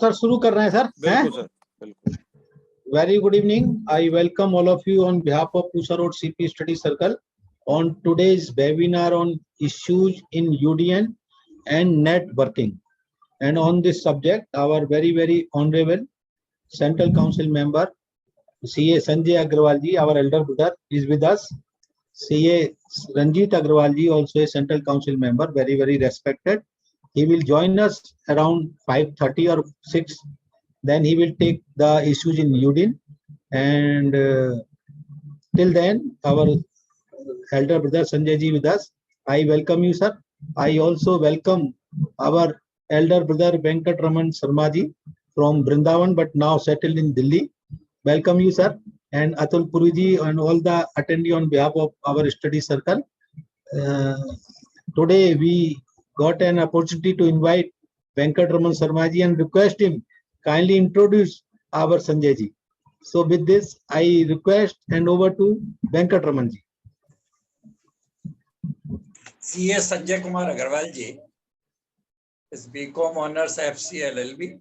Sir शुरू कर रहे हैं सर। बिल्कुल सर, बिल्कुल। Very good evening. I welcome all of you on behalf of Pusa Road CP Study Circle on today's webinar on issues in UDN and networking. And on this subject, our very honorable Central Council member CA Sanjay Agrawal ji, our elder brother, is with us. CA Ranjit Agrawal ji, also a Central Council member, very respected. He will join us around 5:30 or 6. Then he will take the issues in UDIN, and till then our elder brother Sanjay ji with us. I welcome you, sir. I also welcome our elder brother Venkat Raman Sharma ji from Vrindavan, but now settled in Delhi. Welcome you, sir, and Atul Puri ji and all the attendee on behalf of our study circle. Today we got an opportunity to invite Venkat Raman Sharma ji and request him kindly introduce our Sanjay ji. So with this, I request hand over to Venkat Raman ji. CA Sanjay Kumar Agarwal ji is BCom Honors FC LLB,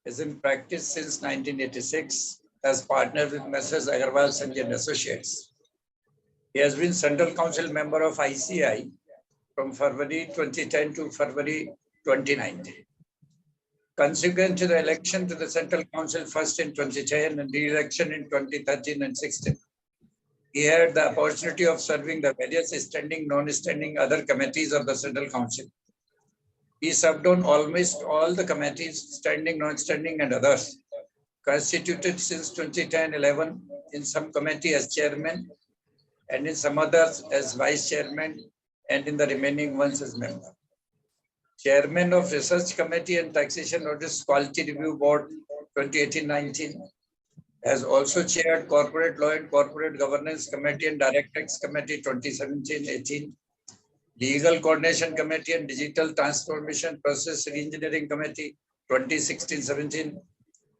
is in practice since 1986 as partner with Messrs. Agarwal Sanjay and Associates. He has been Central Council member of ICI from February 2010 to February 2019. Consequent to the election to the Central Council first in 2010 and re-election in 2013 and 16, he had the opportunity of serving the various standing, non-standing other committees of the Central Council. He served on almost all the committees, standing, non-standing and others, constituted since 2010-11 in some committee as chairman and in some others as vice chairman and in the remaining ones as member. Chairman of Research Committee and Taxation Audit Quality Review Board 2018-19, has also chaired Corporate Law and Corporate Governance Committee and Direct Tax Committee 2017-18, Legal Coordination Committee and Digital Transformation Process Reengineering Committee 2016-17,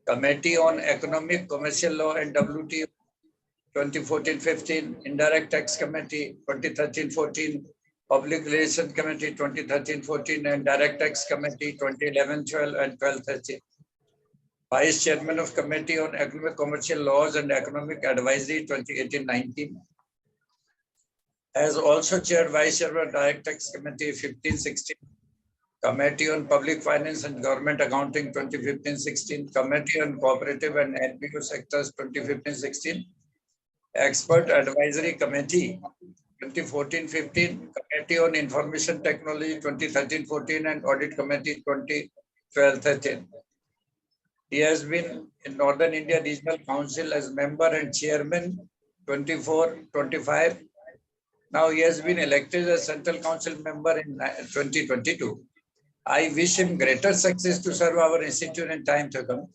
Committee on Economic, Commercial Law and WTO 2014-15, Indirect Tax Committee 2013-14, Public Relations Committee 2013-14 and Direct Tax Committee 2011-12 and 12-13. Vice Chairman of Committee on Economic Commercial Laws and Economic Advisory 2018-19. Has also chaired Vice Chairman of Direct Tax Committee 15-16. Committee on Public Finance and Government Accounting 2015-16. Committee on Cooperative and NPO Sectors 2015-16. Expert Advisory Committee 2014-15, Committee on Information Technology 2013-14 and Audit Committee 2012-13. He has been in Northern India Regional Council as member and chairman 24-25. Now he has been elected as Central Council member in 2022. I wish him greater success to serve our institute in time to come.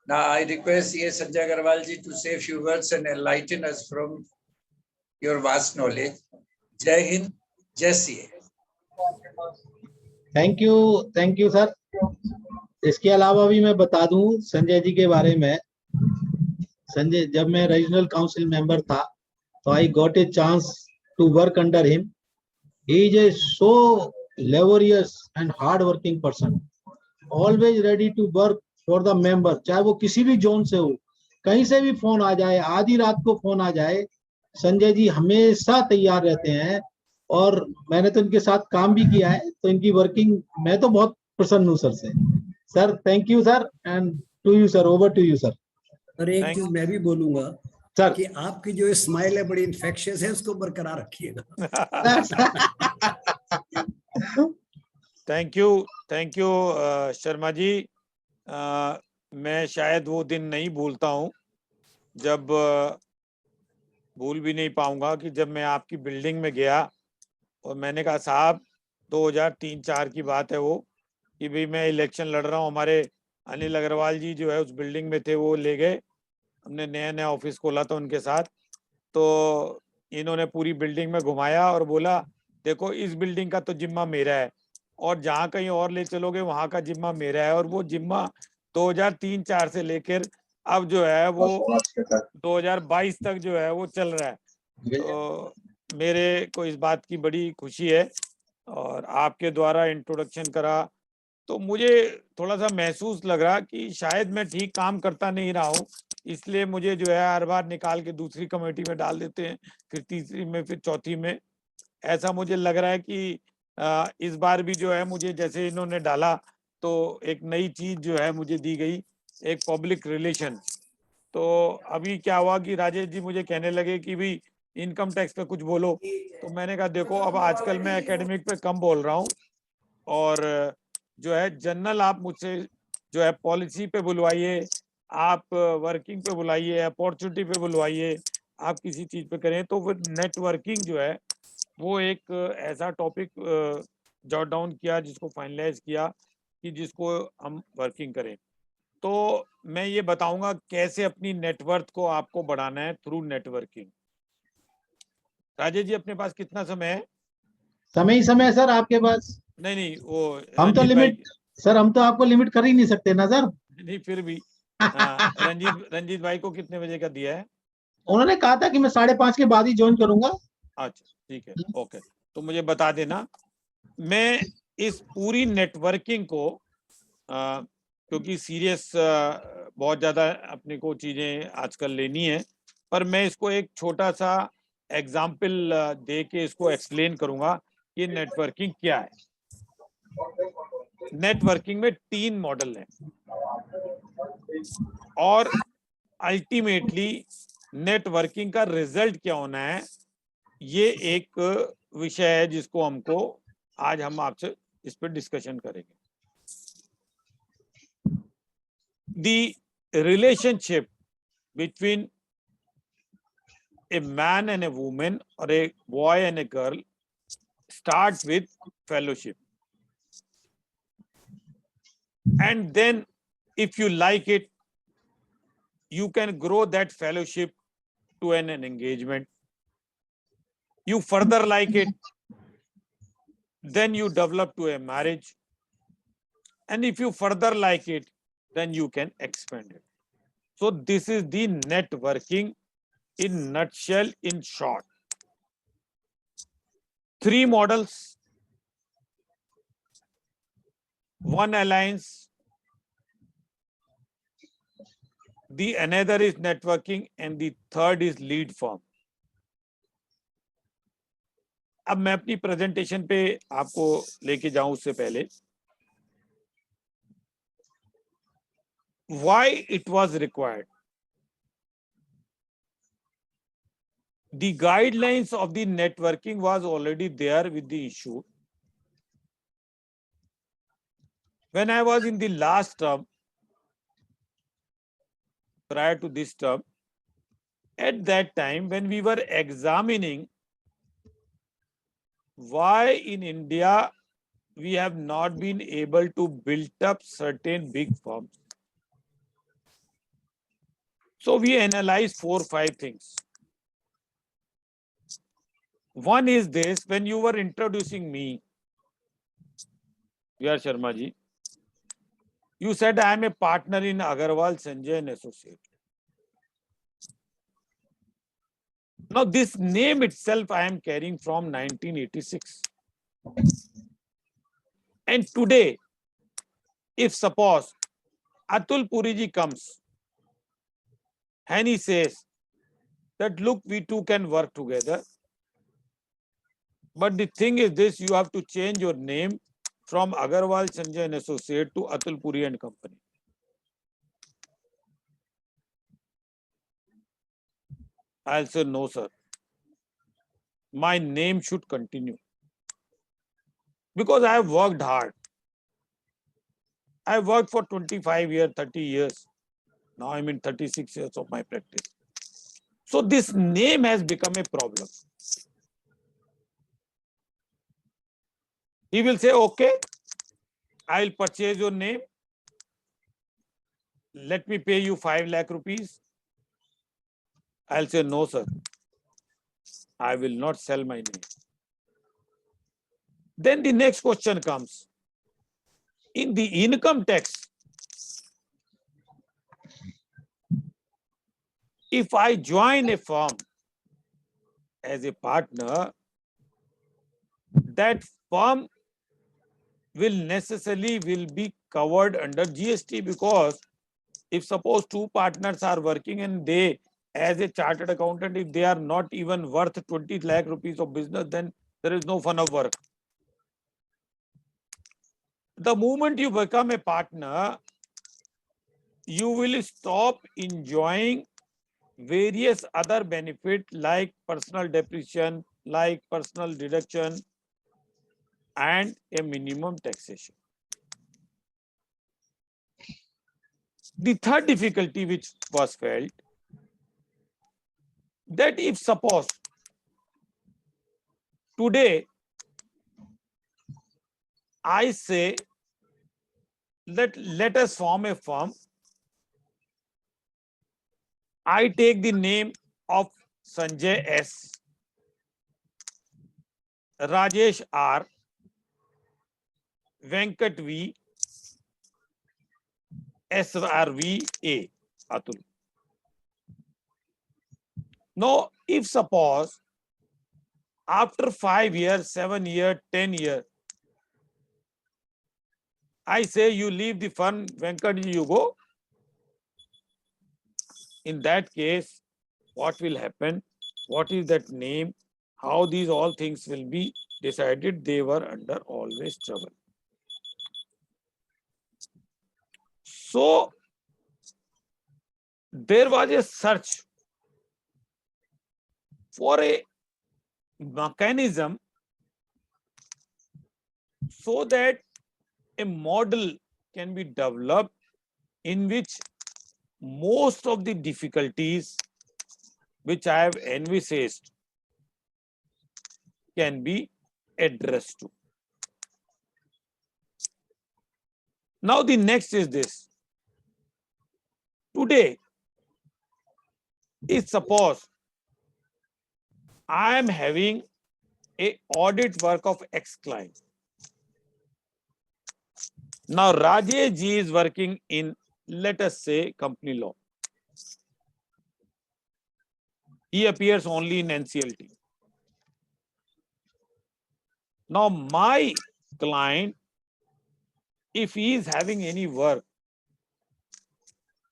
Now I request CA Sanjay Agrawal ji to say a few words and enlighten us from your vast knowledge. Jai Hind, Jai CA. Thank you sir. इसके अलावा भी मैं बता दूं संजय जी के बारे में. संजय, जब मैं रीजनल काउंसिल मेंबर था तो I got a chance to work under him. He is a so laborious and hard working person, always ready to work for the member. चाहे वो किसी भी जोन से हो, कहीं से भी फोन आ जाए, आधी रात को फोन आ जाए, संजय जी हमेशा तैयार रहते हैं. और मैंने तो इनके साथ काम भी किया है, तो इनकी वर्किंग मैं तो बहुत प्रसन्न हूँ सर से. Sir thank you sir, and to you sir, over to you sir. और एक चीज मैं भी बोलूंगा सर कि आपकी जो स्माइल है बड़ी इन्फेक्शियस है, उसको बरकरार रखिएगा. Thank you Sharma ji. मैं शायद वो दिन नहीं भूलता हूँ, जब भूल भी नहीं पाऊंगा कि जब मैं आपकी बिल्डिंग में गया और मैंने कहा साहब 2003-4 की बात है वो, कि भाई मैं इलेक्शन लड़ रहा हूँ. हमारे अनिल अग्रवाल जी जो है उस बिल्डिंग में थे, वो ले गए. हमने नया ऑफिस खोला था उनके साथ, तो इन्होंने पूरी बिल्डिंग में घुमाया और बोला देखो इस बिल्डिंग का तो जिम्मा मेरा है और जहाँ कहीं और ले चलोगे वहां का जिम्मा मेरा है. और वो जिम्मा 2003-4 से लेकर अब जो है वो 2022 तक जो है वो चल रहा है. तो मेरे को इस बात की बड़ी खुशी है. और आपके द्वारा इंट्रोडक्शन करा तो मुझे थोड़ा सा महसूस लग रहा कि शायद मैं ठीक काम करता नहीं रहा हूँ, इसलिए मुझे जो है हर बार निकाल के दूसरी कमेटी में डाल देते हैं, फिर तीसरी में, फिर चौथी में। ऐसा मुझे लग रहा है कि इस बार भी जो है मुझे जैसे इन्होंने डाला तो एक नई चीज जो है मुझे दी गई, एक पब्लिक रिलेशन। तो अभी क्या हुआ कि राजेश जी मुझे कहने लगे कि भाई इनकम टैक्स पे कुछ बोलो, तो मैंने कहा देखो अब आजकल मैं एकेडमिक पे कम बोल रहा हूँ, और जो है जनरल आप मुझसे जो है पॉलिसी पे बुलवाइए, आप वर्किंग पे बुलाइए, अपॉर्चुनिटी पे बुलवाइए, आप किसी चीज पे करें। तो फिर नेटवर्किंग जो है वो एक ऐसा टॉपिक जॉट डाउन किया, जिसको फाइनलाइज किया कि जिसको हम वर्किंग करें। तो मैं ये बताऊंगा कैसे अपनी नेटवर्थ को आपको बढ़ाना है थ्रू नेटवर्किंग। राजेश जी अपने पास कितना समय है? समय ही समय है सर आपके पास। नहीं नहीं, वो हम तो रंजीत भाई, लिमिट, सर हम तो आपको लिमिट कर ही नहीं सकते ना सर। नहीं फिर भी रंजीत भाई को कितने बजे का दिया है? उन्होंने कहा था कि मैं 5:30 के बाद ही ज्वाइन करूंगा। अच्छा ठीक है, ओके। तो मुझे बता देना। मैं इस पूरी नेटवर्किंग को क्योंकि सीरियस बहुत ज्यादा अपने को चीजें आजकल लेनी है, पर मैं इसको एक छोटा सा एग्जाम्पल दे के इसको एक्सप्लेन करूंगा कि नेटवर्किंग क्या है। नेटवर्किंग में 3 मॉडल हैं, और अल्टीमेटली नेटवर्किंग का रिजल्ट क्या होना है, ये एक विषय है जिसको हमको आज हम आपसे इस पर डिस्कशन करेंगे। The relationship between a man and a woman or a boy and a girl starts with fellowship. And then if you like it, you can grow that fellowship to an engagement. You further like it, then you develop to a marriage. And if you further like it, then you can expand it. So this is the networking in nutshell, in short. 3 models, 1 alliance, the another is networking, and the third is lead form. अब मैं अपनी presentation पे आपको लेके जाऊं उससे पहले, why it was required. The guidelines of the networking was already there with the issue. When I was in the last term, prior to this term, at that time when we were examining why in India we have not been able to build up certain big firms. So we analyzed 4 or 5 things. One is this: when you were introducing me, V.R. Sharma ji, you said I am a partner in Agarwal Sanjay and Associate. Now this name itself I am carrying from 1986. And today, if suppose Atul Puri ji comes and he says that look, we two can work together, but the thing is this: you have to change your name from Agarwal Sanjay and Associate to Atul Puri and Company. I'll say no, sir. My name should continue because I have worked hard. I worked for 25 years, 30 years. Now I'm in 36 years of my practice. So this name has become a problem. He will say, okay, I will purchase your name. Let me pay you 5 lakh rupees. I'll say, no, sir. I will not sell my name. Then the next question comes. In the income tax, if I join a firm as a partner, that firm will be covered under GST, because if suppose two partners are working and they, as a chartered accountant, if they are not even worth 20 lakh rupees of business, then there is no fun of work. The moment you become a partner, you will stop enjoying various other benefits like personal depreciation, like personal deduction, and a minimum taxation. The third difficulty which was felt, that if suppose today I say that let us form a firm, I take the name of Sanjay S, Rajesh R, Venkat V, SRV A, Atul. Now, if suppose after 5 years, 7 years, 10 years, I say you leave the firm, Venkat, you go. In that case, what will happen? What is that name? How these all things will be decided? They were under always trouble. So there was a search for a mechanism so that a model can be developed in which most of the difficulties which I have envisaged can be addressed to. Now the next is this. Today, if suppose I am having a audit work of X client. Now Rajesh ji is working in, let us say, company law. He appears only in NCLT. Now my client, if he is having any work,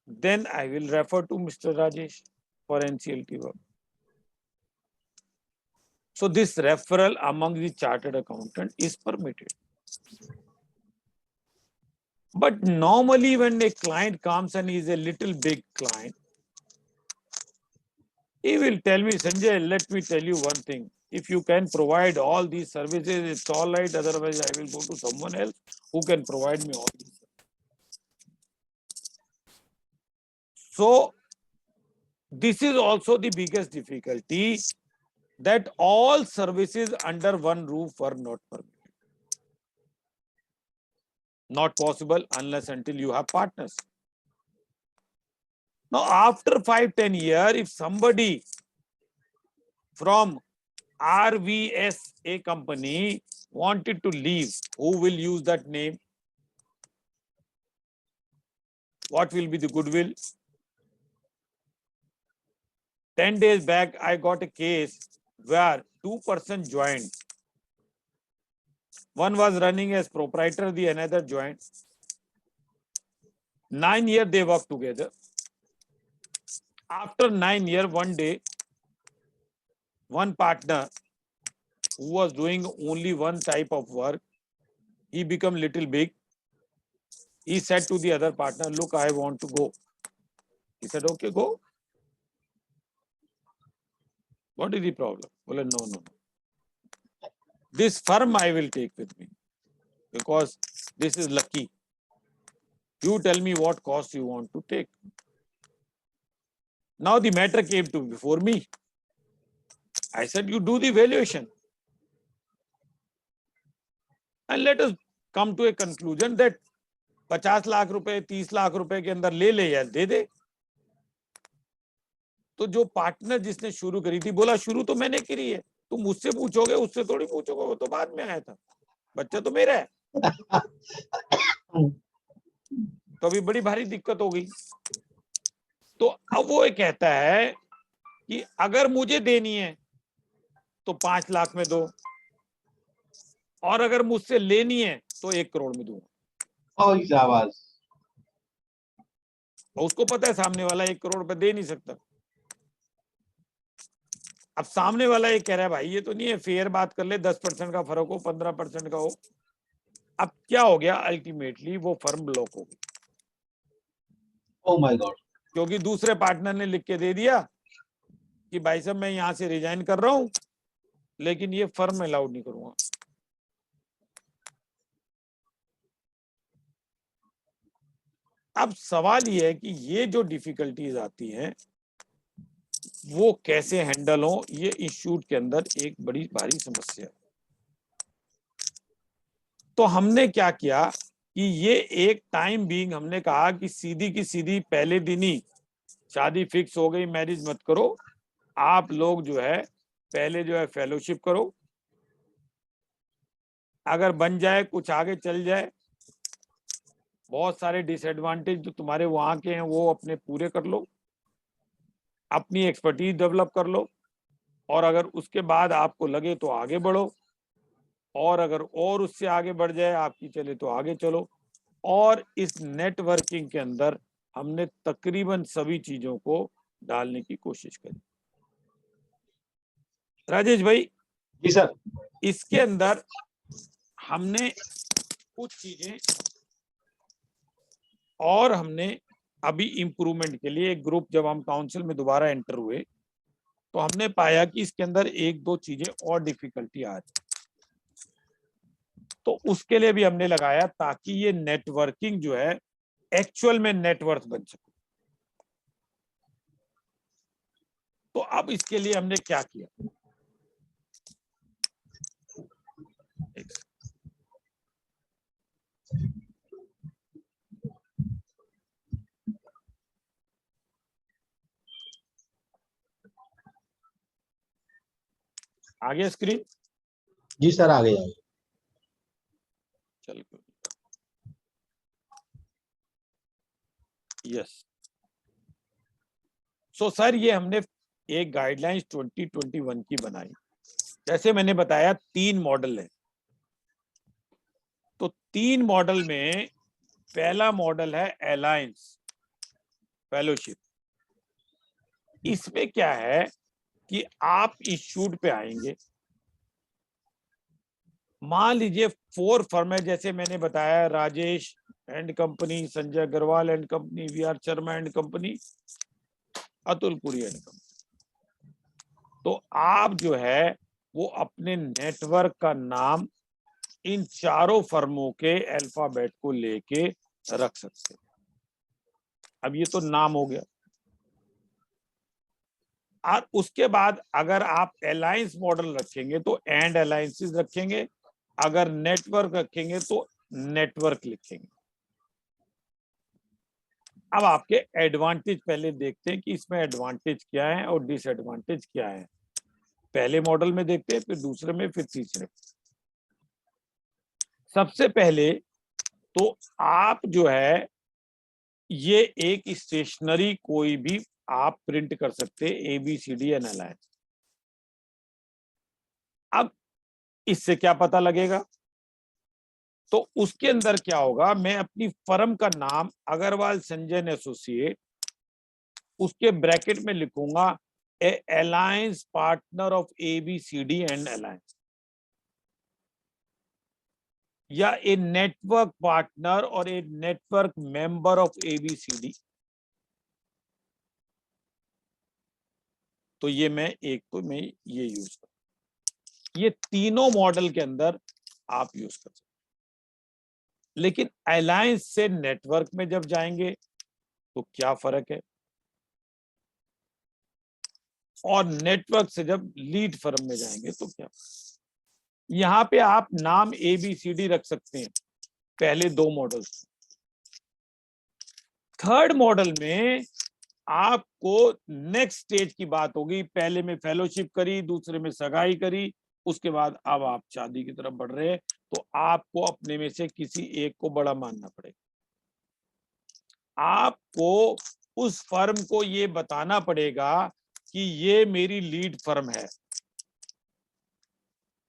then I will refer to Mr. Rajesh for NCLT work. So this referral among the chartered accountant is permitted. But normally when a client comes and is a little big client, he will tell me, Sanjay, let me tell you one thing. If you can provide all these services, it's all right. Otherwise, I will go to someone else who can provide me all these. So this is also the biggest difficulty, that all services under one roof were not permitted. Not possible unless until you have partners. Now, after 5-10 years, if somebody from RVS, a company, wanted to leave, who will use that name? What will be the goodwill? 10 days back, I got a case where 2 persons joined. One was running as proprietor, the another joined. 9 years they worked together. After 9 years, one day, one partner who was doing only one type of work, he became little big. He said to the other partner, look, I want to go. He said, okay, go. What is the problem? Well, no. This firm I will take with me because this is lucky. You tell me what cost you want to take. Now the matter came to before me. I said, you do the valuation. And let us come to a conclusion that 50 lakh रुपए 30 लाख रुपए के अंदर ले या दे दे. तो जो partner जिसने शुरू करी थी बोला शुरू तो मैंने करी है, तुम मुझसे पूछोगे उससे थोड़ी पूछोगे, वो तो बाद में आया था, बच्चा तो मेरा है. तो अभी बड़ी भारी दिक्कत हो गई. तो अब वो ये कहता है कि अगर मुझे देनी है तो 5 लाख में दो, और अगर मुझसे लेनी है तो 1 करोड़ में दूंगा। Oh, शाबाश। और उसको पता है सामने वाला 1 करोड़ रुपए दे नहीं सकता। अब सामने वाला ये कह रहा है भाई ये तो नहीं है, फेयर बात कर ले, 10% का फर्क हो, 15% का हो। अब क्या हो गया, अल्टीमेटली वो फर्म ब्लॉक हो गई, Oh my God। क्योंकि दूसरे पार्टनर ने लिख के दे दिया कि भाई साहब मैं यहां से रिजाइन कर रहा हूं, लेकिन ये फर्म अलाउड नहीं करूंगा। अब सवाल ये है कि ये जो डिफिकल्टीज आती हैं वो कैसे हैंडल हो, ये इंस्टीट्यूट के अंदर एक बड़ी भारी समस्या है। तो हमने क्या किया कि ये एक टाइम बीइंग हमने कहा कि सीधी की सीधी पहले दिन ही शादी फिक्स हो गई, मैरिज मत करो, आप लोग जो है पहले जो है फेलोशिप करो, अगर बन जाए कुछ आगे चल जाए, बहुत सारे डिसएडवांटेज जो तुम्हारे वहां के हैं वो अपने पूरे कर लो, अपनी एक्सपर्टीज डेवलप कर लो, और अगर उसके बाद आपको लगे तो आगे बढ़ो, और अगर और उससे आगे बढ़ जाए आपकी चले तो आगे चलो। और इस नेटवर्किंग के अंदर हमने तकरीबन सभी चीजों को डालने की कोशिश करी। राजेश भाई जी सर। इसके अंदर हमने कुछ चीजें और हमने अभी इम्प्रूवमेंट के लिए एक ग्रुप, जब हम काउंसिल में दोबारा एंटर हुए तो हमने पाया कि इसके अंदर 1-2 चीजें और डिफिकल्टी आ रही, तो उसके लिए भी हमने लगाया ताकि ये नेटवर्किंग जो है एक्चुअल में नेटवर्थ बन सके। तो अब इसके लिए हमने क्या किया, आगे स्क्रीन जी सर, आ गया। चल, यस। सो सर ये हमने एक गाइडलाइंस 2021 की बनाई। जैसे मैंने बताया 3 मॉडल है, तो 3 मॉडल में पहला मॉडल है अलायंस फेलोशिप। इसमें क्या है कि आप इंस्टीट्यूट पे आएंगे, मान लीजिए 4 फर्म है, जैसे मैंने बताया Rajesh and company, Sanjay Agarwal and company, V R Sharma and company, Atulpuri and company. तो आप जो है वो अपने नेटवर्क का नाम इन चारों फर्मों के अल्फाबेट को लेके रख सकते हैं। अब ये तो नाम हो गया, और उसके बाद अगर आप अलायंस मॉडल रखेंगे तो एंड अलायंसेस रखेंगे, अगर नेटवर्क रखेंगे तो नेटवर्क लिखेंगे। अब आपके एडवांटेज पहले देखते हैं कि इसमें एडवांटेज क्या है और डिसएडवांटेज क्या है। पहले मॉडल में देखते हैं, फिर दूसरे में, फिर तीसरे। सबसे पहले तो आप जो है ये एक स्टेशनरी कोई भी आप प्रिंट कर सकते हैं, ABCD एंड अलायंस। अब इससे क्या पता लगेगा, तो उसके अंदर क्या होगा, मैं अपनी फर्म का नाम अग्रवाल संजय एसोसिएट, उसके ब्रैकेट में लिखूंगा a alliance partner of ABCD and alliance, या ए नेटवर्क पार्टनर और a network member of ABCD। तो ये मैं ये यूज कर, ये तीनों मॉडल के अंदर आप यूज कर सकते। लेकिन अलायंस से नेटवर्क में जब जाएंगे तो क्या फर्क है, और नेटवर्क से जब लीड फर्म में जाएंगे तो क्या। यहां पे आप नाम ABCD रख सकते हैं, पहले 2 मॉडल्स। थर्ड मॉडल में आपको नेक्स्ट स्टेज की बात होगी, पहले में फेलोशिप करी, दूसरे में सगाई करी, उसके बाद अब आप शादी की तरफ बढ़ रहे हैं, तो आपको अपने में से किसी एक को बड़ा मानना पड़ेगा। आपको उस फर्म को ये बताना पड़ेगा कि ये मेरी लीड फर्म है,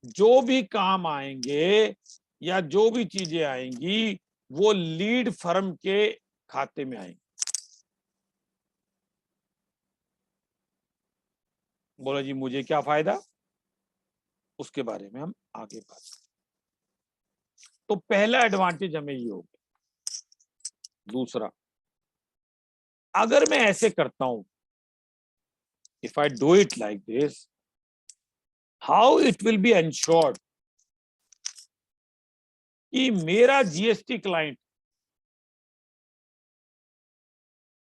जो भी काम आएंगे या जो भी चीजें आएंगी वो लीड फर्म के खाते में आएंगी। बोला जी मुझे क्या फायदा, उसके बारे में हम आगे बात करें। तो पहला एडवांटेज हमें ये हो गया। दूसरा, अगर मैं ऐसे करता हूं, if I do it like this, how it will be ensured कि मेरा जीएसटी क्लाइंट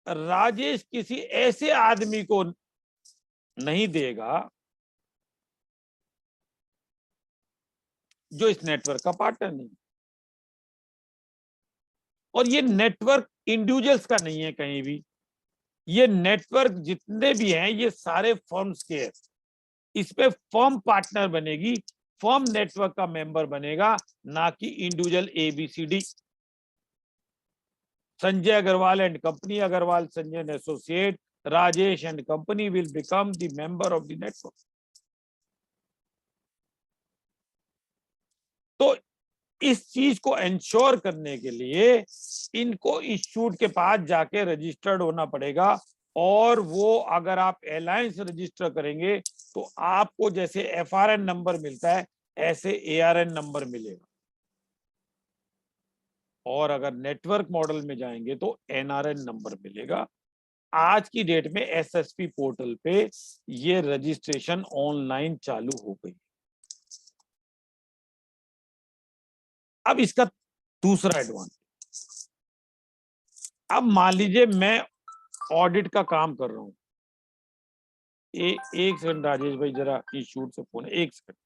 राजेश किसी ऐसे आदमी को नहीं देगा जो इस नेटवर्क का पार्टनर नहीं। और ये नेटवर्क इंडिविजुअल्स का नहीं है कहीं भी, ये नेटवर्क जितने भी हैं ये सारे फर्म्स के हैं। इसमें फर्म पार्टनर बनेगी, फर्म नेटवर्क का मेंबर बनेगा, ना कि individual ABCD। Sanjay Agarwal and company, Agarwal Sanjay and associate, Rajesh and company will become the member of the network. तो इस चीज को एंश्योर करने के लिए इनको इंस्टीट्यूट के पास जाके रजिस्टर्ड होना पड़ेगा। और वो अगर आप अलायंस रजिस्टर करेंगे तो आपको जैसे FRN नंबर मिलता है ऐसे ARN नंबर मिलेगा। और अगर नेटवर्क मॉडल में जाएंगे तो NRN नंबर मिलेगा। आज की डेट में SSP पोर्टल पे ये रजिस्ट्रेशन ऑनलाइन चालू हो गई। अब इसका दूसरा एडवांटेज, अब मान लीजिए मैं ऑडिट का काम कर रहा हूं। एक सेकंड राजेश भाई, जरा इंस्टीट्यूट से फोन है, एक सेकंड।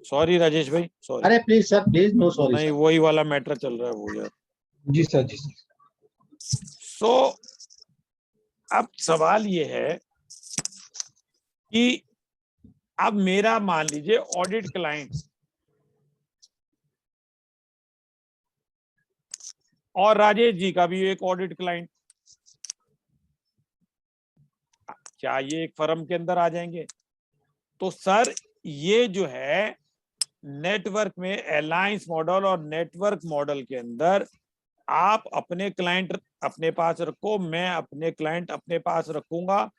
सॉरी राजेश भाई, सॉरी। अरे please sir, please, no sorry नहीं, सर। वही वाला मैटर चल रहा है वो यार। जी सर, जी सर। सो अब सवाल ये है कि अब मेरा मान लीजिए ऑडिट क्लाइंट और राजेश जी का भी एक ऑडिट क्लाइंट, क्या ये एक फर्म के अंदर आ जाएंगे? तो सर ये जो है नेटवर्क में अलायंस मॉडल और नेटवर्क मॉडल के अंदर आप अपने क्लाइंट अपने पास रखो, मैं अपने क्लाइंट अपने पास रखूंगा।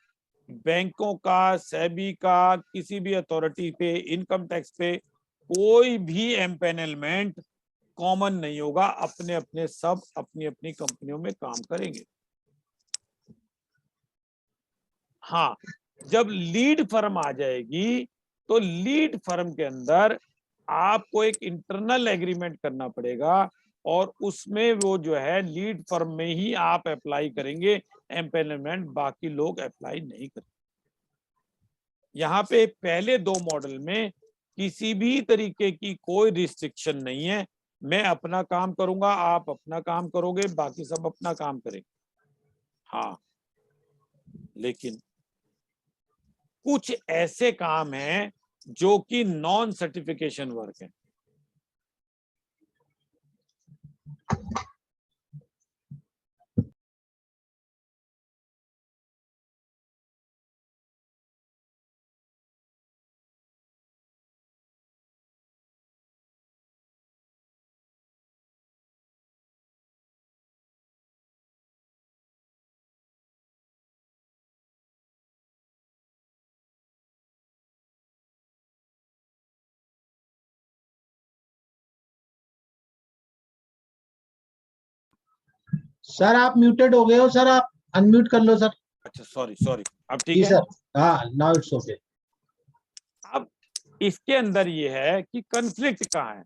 बैंकों का, सेबी का, किसी भी अथॉरिटी पे, इनकम टैक्स पे कोई भी एम्पेनलमेंट कॉमन नहीं होगा। अपने अपने सब अपनी अपनी कंपनियों में काम करेंगे। हाँ, जब लीड फर्म आ जाएगी तो लीड फर्म के अंदर आपको एक इंटरनल एग्रीमेंट करना पड़ेगा और उसमें वो जो है लीड फर्म में ही आप अप्लाई करेंगे एम्पेनलमेंट, बाकी लोग अप्लाई नहीं करेंगे। यहाँ पे पहले दो मॉडल में किसी भी तरीके की कोई रिस्ट्रिक्शन नहीं है। मैं अपना काम करूंगा, आप अपना काम करोगे, बाकी सब अपना काम करेंगे। हाँ, लेकिन कुछ ऐसे काम हैं जो कि नॉन सर्टिफिकेशन वर्क है। सर आप म्यूटेड हो गए हो सर, आप अनम्यूट कर लो सर। अच्छा, सॉरी सॉरी, अब ठीक जी है। सर, हाँ, नाउ इट्स ओके। अब इसके अंदर ये है कि कन्फ्लिक्ट कहाँ है।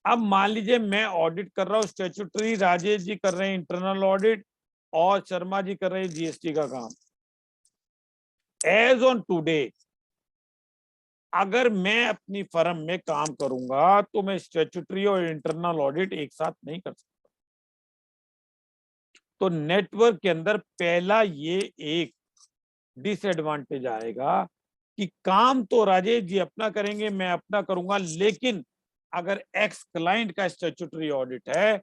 अब मान लीजिए मैं ऑडिट कर रहा हूँ स्टैट्यूटरी, राजेश जी कर रहे हैं इंटरनल ऑडिट और शर्मा जी कर रहे हैं जीएसटी का काम। एज ऑन टुडे अगर मैं अपनी फर्म में काम करूंगा तो मैं स्टैट्यूटरी और इंटरनल ऑडिट एक साथ नहीं कर सकता। तो नेटवर्क के अंदर पहला ये एक डिसएडवांटेज आएगा कि काम तो राजेश जी अपना करेंगे, मैं अपना करूंगा, लेकिन अगर एक्स क्लाइंट का स्टैट्यूटरी ऑडिट है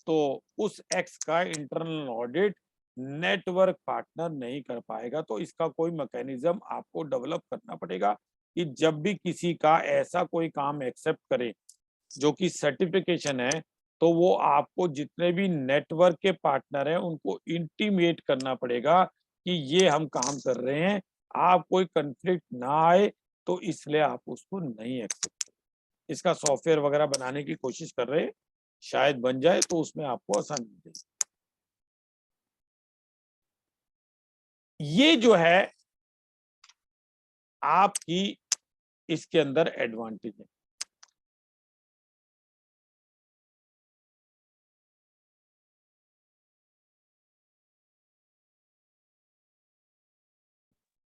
तो उस एक्स का इंटरनल ऑडिट नेटवर्क पार्टनर नहीं कर पाएगा। तो इसका कोई मैकेनिज्म आपको डेवलप करना पड़ेगा कि जब भी किसी का ऐसा कोई काम एक्सेप्ट करे जो कि सर्टिफिकेशन है, तो वो आपको जितने भी नेटवर्क के पार्टनर हैं उनको इंटीमेट करना पड़ेगा कि ये हम काम कर रहे हैं, आप कोई कंफ्लिक्ट ना आए, तो इसलिए आप उसको नहीं एक्सेप्ट करें। इसका सॉफ्टवेयर वगैरह बनाने की कोशिश कर रहे हैं, शायद बन जाए तो उसमें आपको आसानी मिलेगी। ये जो है आपकी इसके अंदर एडवांटेज है।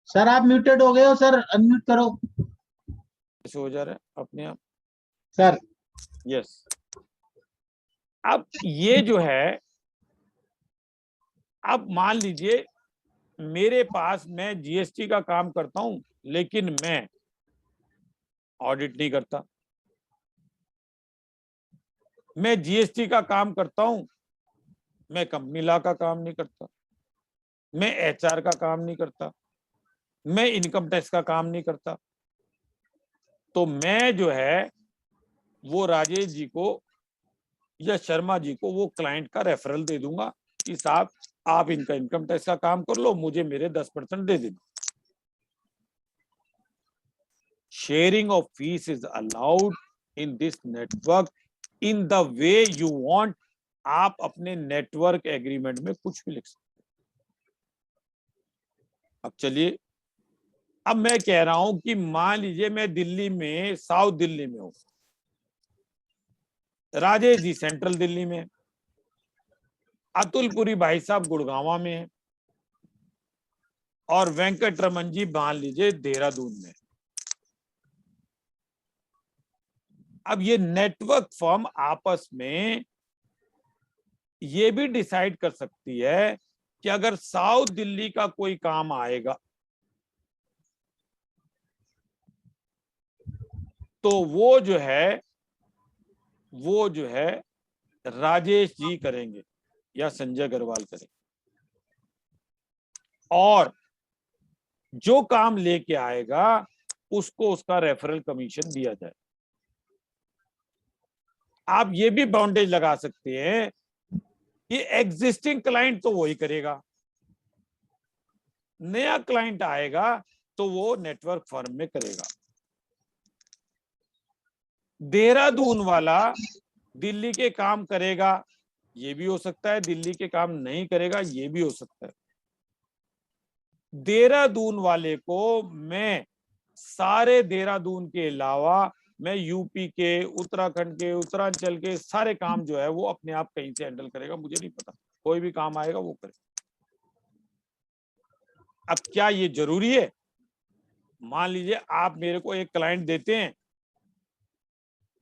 सर आप म्यूटेड हो गए हो सर, अनम्यूट करो। कैसे हो जा रहा है अपने आप? Sir yes. अब ये जो है, अब मान लीजिए मेरे पास, मैं जीएसटी का काम करता हूं लेकिन मैं ऑडिट नहीं करता। मैं जीएसटी का काम करता हूं, मैं कंपनी लॉ का काम नहीं करता, मैं एचआर का काम नहीं करता, मैं इनकम टैक्स का काम नहीं करता। तो मैं जो है वो राजेश जी को या शर्मा जी को वो क्लाइंट का रेफरल दे दूंगा कि साहब आप इनका इनकम टैक्स का काम कर लो, मुझे मेरे 10% दे देना। Sharing of fees is allowed in this network in the way you want. आप अपने नेटवर्क एग्रीमेंट में कुछ भी लिख सकते हैं। अब चलिए, अब मैं कह रहा हूं कि मान लीजिए मैं दिल्ली में, साउथ दिल्ली में हूं, राजेश जी सेंट्रल दिल्ली में, अतुलपुरी भाई साहब गुड़गांव में है और वेंकट रमन जी मान लीजिए देहरादून में। अब ये नेटवर्क फर्म आपस में ये भी डिसाइड कर सकती है कि अगर साउथ दिल्ली का कोई काम आएगा तो वो जो है राजेश जी करेंगे या संजय अग्रवाल करेंगे, और जो काम लेके आएगा उसको उसका रेफरल कमीशन दिया जाए। आप ये भी बाउंडेज लगा सकते हैं कि एग्जिस्टिंग क्लाइंट तो वही करेगा, नया क्लाइंट आएगा तो वो नेटवर्क फर्म में करेगा। देहरादून वाला दिल्ली के काम करेगा, ये भी हो सकता है, दिल्ली के काम नहीं करेगा, ये भी हो सकता है। देहरादून वाले को मैं सारे देहरादून के अलावा मैं यूपी के, उत्तराखंड के, उत्तरांचल के सारे काम जो है वो अपने आप कहीं से हैंडल करेगा, मुझे नहीं पता, कोई भी काम आएगा वो करे। अब क्या ये जरूरी है? मान लीजिए आप मेरे को एक क्लाइंट देते हैं,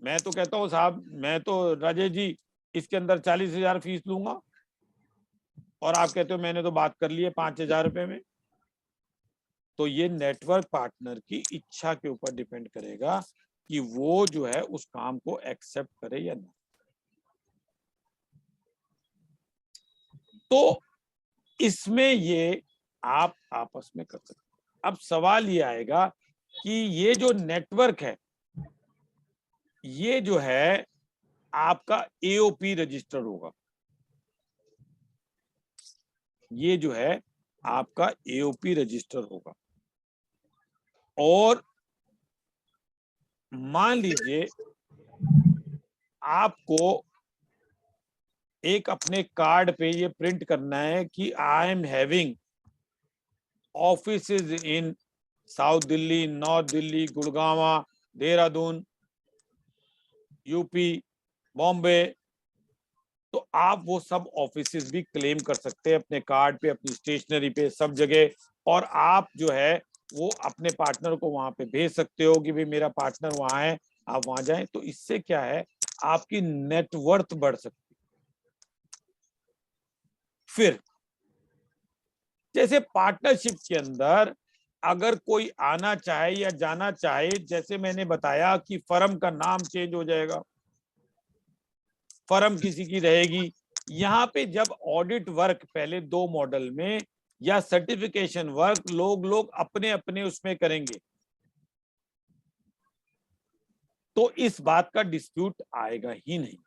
मैं तो कहता हूं साहब मैं तो राजेश जी इसके अंदर 40,000 फीस लूंगा, और आप कहते हो मैंने तो बात कर ली है 5,000 रुपए में। तो ये नेटवर्क पार्टनर की इच्छा के ऊपर डिपेंड करेगा कि वो जो है उस काम को एक्सेप्ट करे या नहीं। तो इसमें ये आप आपस में कर सकते हैं। अब सवाल ये आएगा कि ये जो नेटवर्क है ये जो है आपका एओपी रजिस्टर्ड होगा, ये जो है आपका एओपी रजिस्टर होगा। और मान लीजिए आपको एक अपने कार्ड पे ये प्रिंट करना है कि I am having offices in South Delhi, North Delhi, Gurgaon, Dehradun, UP, Bombay, तो आप वो सब ऑफिसेस भी क्लेम कर सकते हैं अपने कार्ड पे, अपनी स्टेशनरी पे, सब जगह। और आप जो है वो अपने पार्टनर को वहां पे भेज सकते हो कि भाई मेरा पार्टनर वहां है, आप वहां जाएं। तो इससे क्या है, आपकी नेटवर्थ बढ़ सकती है। फिर जैसे पार्टनरशिप के अंदर अगर कोई आना चाहे या जाना चाहे, जैसे मैंने बताया कि फर्म का नाम चेंज हो जाएगा, फर्म किसी की रहेगी। यहाँ पे जब ऑडिट वर्क पहले 2 मॉडल में या सर्टिफिकेशन वर्क लोग अपने अपने उसमें करेंगे, तो इस बात का डिस्प्यूट आएगा ही नहीं।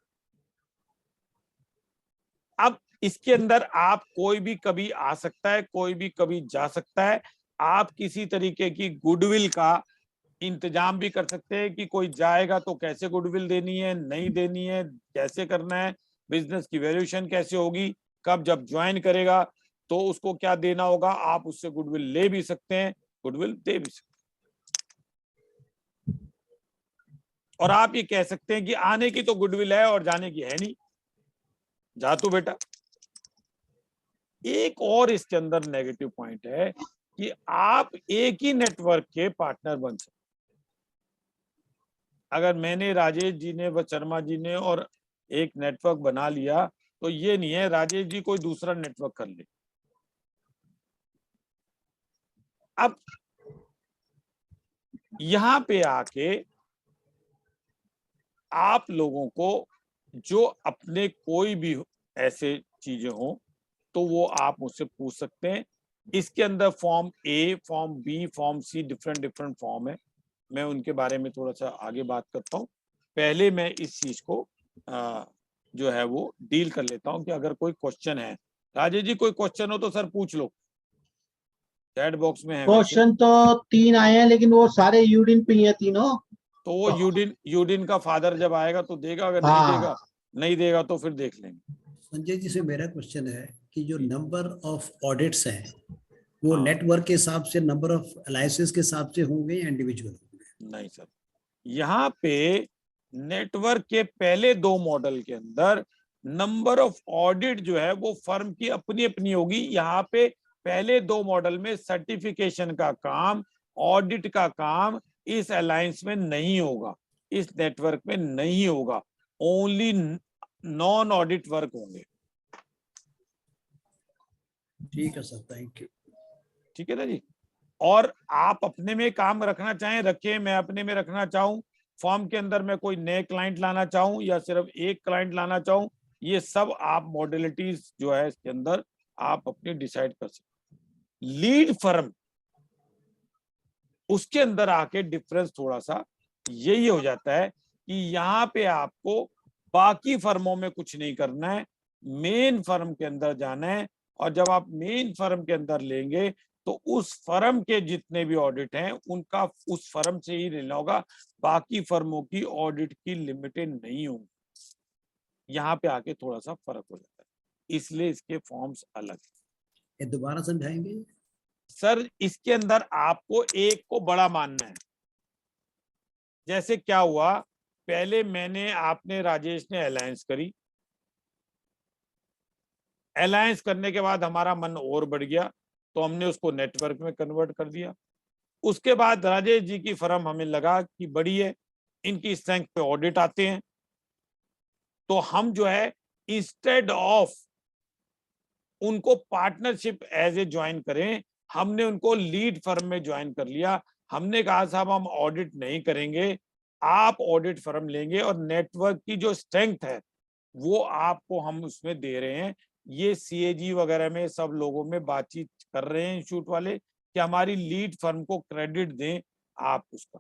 अब इसके अंदर आप कोई भी कभी आ सकता है, कोई भी कभी जा सकता है। आप किसी तरीके की गुडविल का इंतजाम भी कर सकते हैं कि कोई जाएगा तो कैसे गुडविल देनी है, नहीं देनी है, कैसे करना है, बिजनेस की वैल्यूएशन कैसे होगी, कब जब ज्वाइन करेगा तो उसको क्या देना होगा, आप उससे गुडविल ले भी सकते हैं, गुडविल दे भी सकते हैं। और आप ये कह सकते हैं कि आने की तो गुडविल है और जाने की है नहीं, जा तू बेटा। एक और इसके अंदर नेगेटिव पॉइंट है कि आप एक ही नेटवर्क के पार्टनर बन सकते। अगर मैंने, राजेश जी ने व शर्मा जी ने और एक नेटवर्क बना लिया, तो ये नहीं है राजेश जी कोई दूसरा नेटवर्क कर ले। अब यहां पे आके आप लोगों को जो अपने कोई भी ऐसे चीजें हो तो वो आप मुझसे पूछ सकते हैं। इसके अंदर form A, form B, form C, different form है। मैं उनके बारे में थोड़ा सा आगे बात करता हूँ। पहले मैं इस चीज को जो है वो डील कर लेता हूँ कि अगर कोई क्वेश्चन है। राजेश जी कोई क्वेश्चन हो तो सर पूछ लो, चैट बॉक्स में है वैसे। क्वेश्चन तो 3 आए हैं, लेकिन वो सारे यूडिन पे ही है तीनों। तो वो यूडिन का फादर जब आएगा तो देगा, अगर हाँ, नहीं देगा तो फिर देख लेंगे। संजय जी से मेरा क्वेश्चन है कि जो नंबर ऑफ ऑडिट्स हैं वो हाँ। नेटवर्क के हिसाब से, नंबर ऑफ अलाइसेंस के हिसाब से होंगे या इंडिविजुअल होंगे? नहीं सर, यहाँ पे नेटवर्क के पहले 2 मॉडल के अंदर नंबर ऑफ ऑडिट जो है वो फर्म की अपनी अपनी होगी। यहाँ पे पहले 2 मॉडल में सर्टिफिकेशन का काम, ऑडिट का काम इस अलायंस में नहीं होगा, इस नेटवर्क में नहीं होगा। ओनली नॉन ऑडिट वर्क होंगे। ठीक है सर, थैंक यू। ठीक है ना जी। और आप अपने में काम रखना चाहें रखें, मैं अपने में रखना चाहूं, फॉर्म के अंदर मैं कोई नए क्लाइंट लाना चाहूं या सिर्फ एक क्लाइंट लाना चाहूं, ये सब आप मॉडलिटीज जो है इसके अंदर आप अपनी डिसाइड कर सकते हैं। लीड फर्म, उसके अंदर आके डिफरेंस थोड़ा सा यही हो जाता है कि यहाँ पे आपको बाकी फर्मों में कुछ नहीं करना है, मेन फर्म के अंदर जाना है। और जब आप मेन फर्म के अंदर लेंगे तो उस फर्म के जितने भी ऑडिट हैं उनका उस फर्म से ही लेना होगा, बाकी फर्मों की ऑडिट की लिमिटेड नहीं होंगी। यहाँ पे आके थोड़ा सा फर्क हो जाता है, इसलिए इसके फॉर्म्स अलग है। ये दोबारा समझाएंगे? सर इसके अंदर आपको एक को बड़ा मानना है। जैसे क्या हुआ, पहले मैंने, आपने, राजेश ने अलायंस करी, अलायंस करने के बाद हमारा मन और बढ़ गया तो हमने उसको नेटवर्क में कन्वर्ट कर दिया। उसके बाद राजेश जी की फर्म हमें लगा कि बड़ी है, इनकी स्ट्रेंथ पे ऑडिट आते हैं, तो हम जो है इंस्टेड ऑफ उनको पार्टनरशिप एज ए ज्वाइन करें, हमने उनको लीड फर्म में ज्वाइन कर लिया। हमने कहा साहब हम ऑडिट नहीं करेंगे, आप ऑडिट फर्म लेंगे और नेटवर्क की जो स्ट्रेंथ है वो आपको हम उसमें दे रहे हैं। ये सीएजी वगैरह में सब लोगों में बातचीत कर रहे हैं इंस्टीट्यूट वाले कि हमारी लीड फर्म को क्रेडिट दें आप उसका।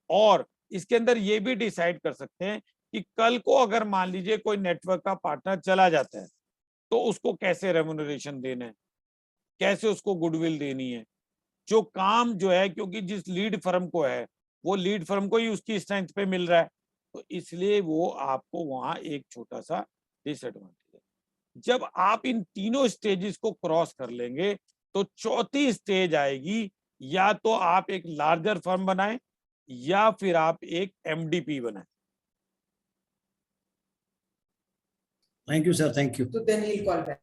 और इसके अंदर ये भी डिसाइड कर सकते हैं कि कल को अगर मान लीजिए कोई नेटवर्क का पार्टनर चला जाता है तो उसको कैसे रेम्युनरेशन देना है, कैसे उसको गुडविल देनी है, जो काम जो है, क्योंकि जिस लीड फर्म को है वो लीड फर्म को ही उसकी स्ट्रेंथ पे मिल रहा है, तो इसलिए वो आपको वहां एक छोटा सा डिसएडवांटेज है। जब आप इन तीनों स्टेजेस को क्रॉस कर लेंगे तो चौथी स्टेज आएगी, या तो आप एक लार्जर फर्म बनाएं या फिर आप एक एमडीपी बनाएं। Thank you sir, thank you. So then he'll call back.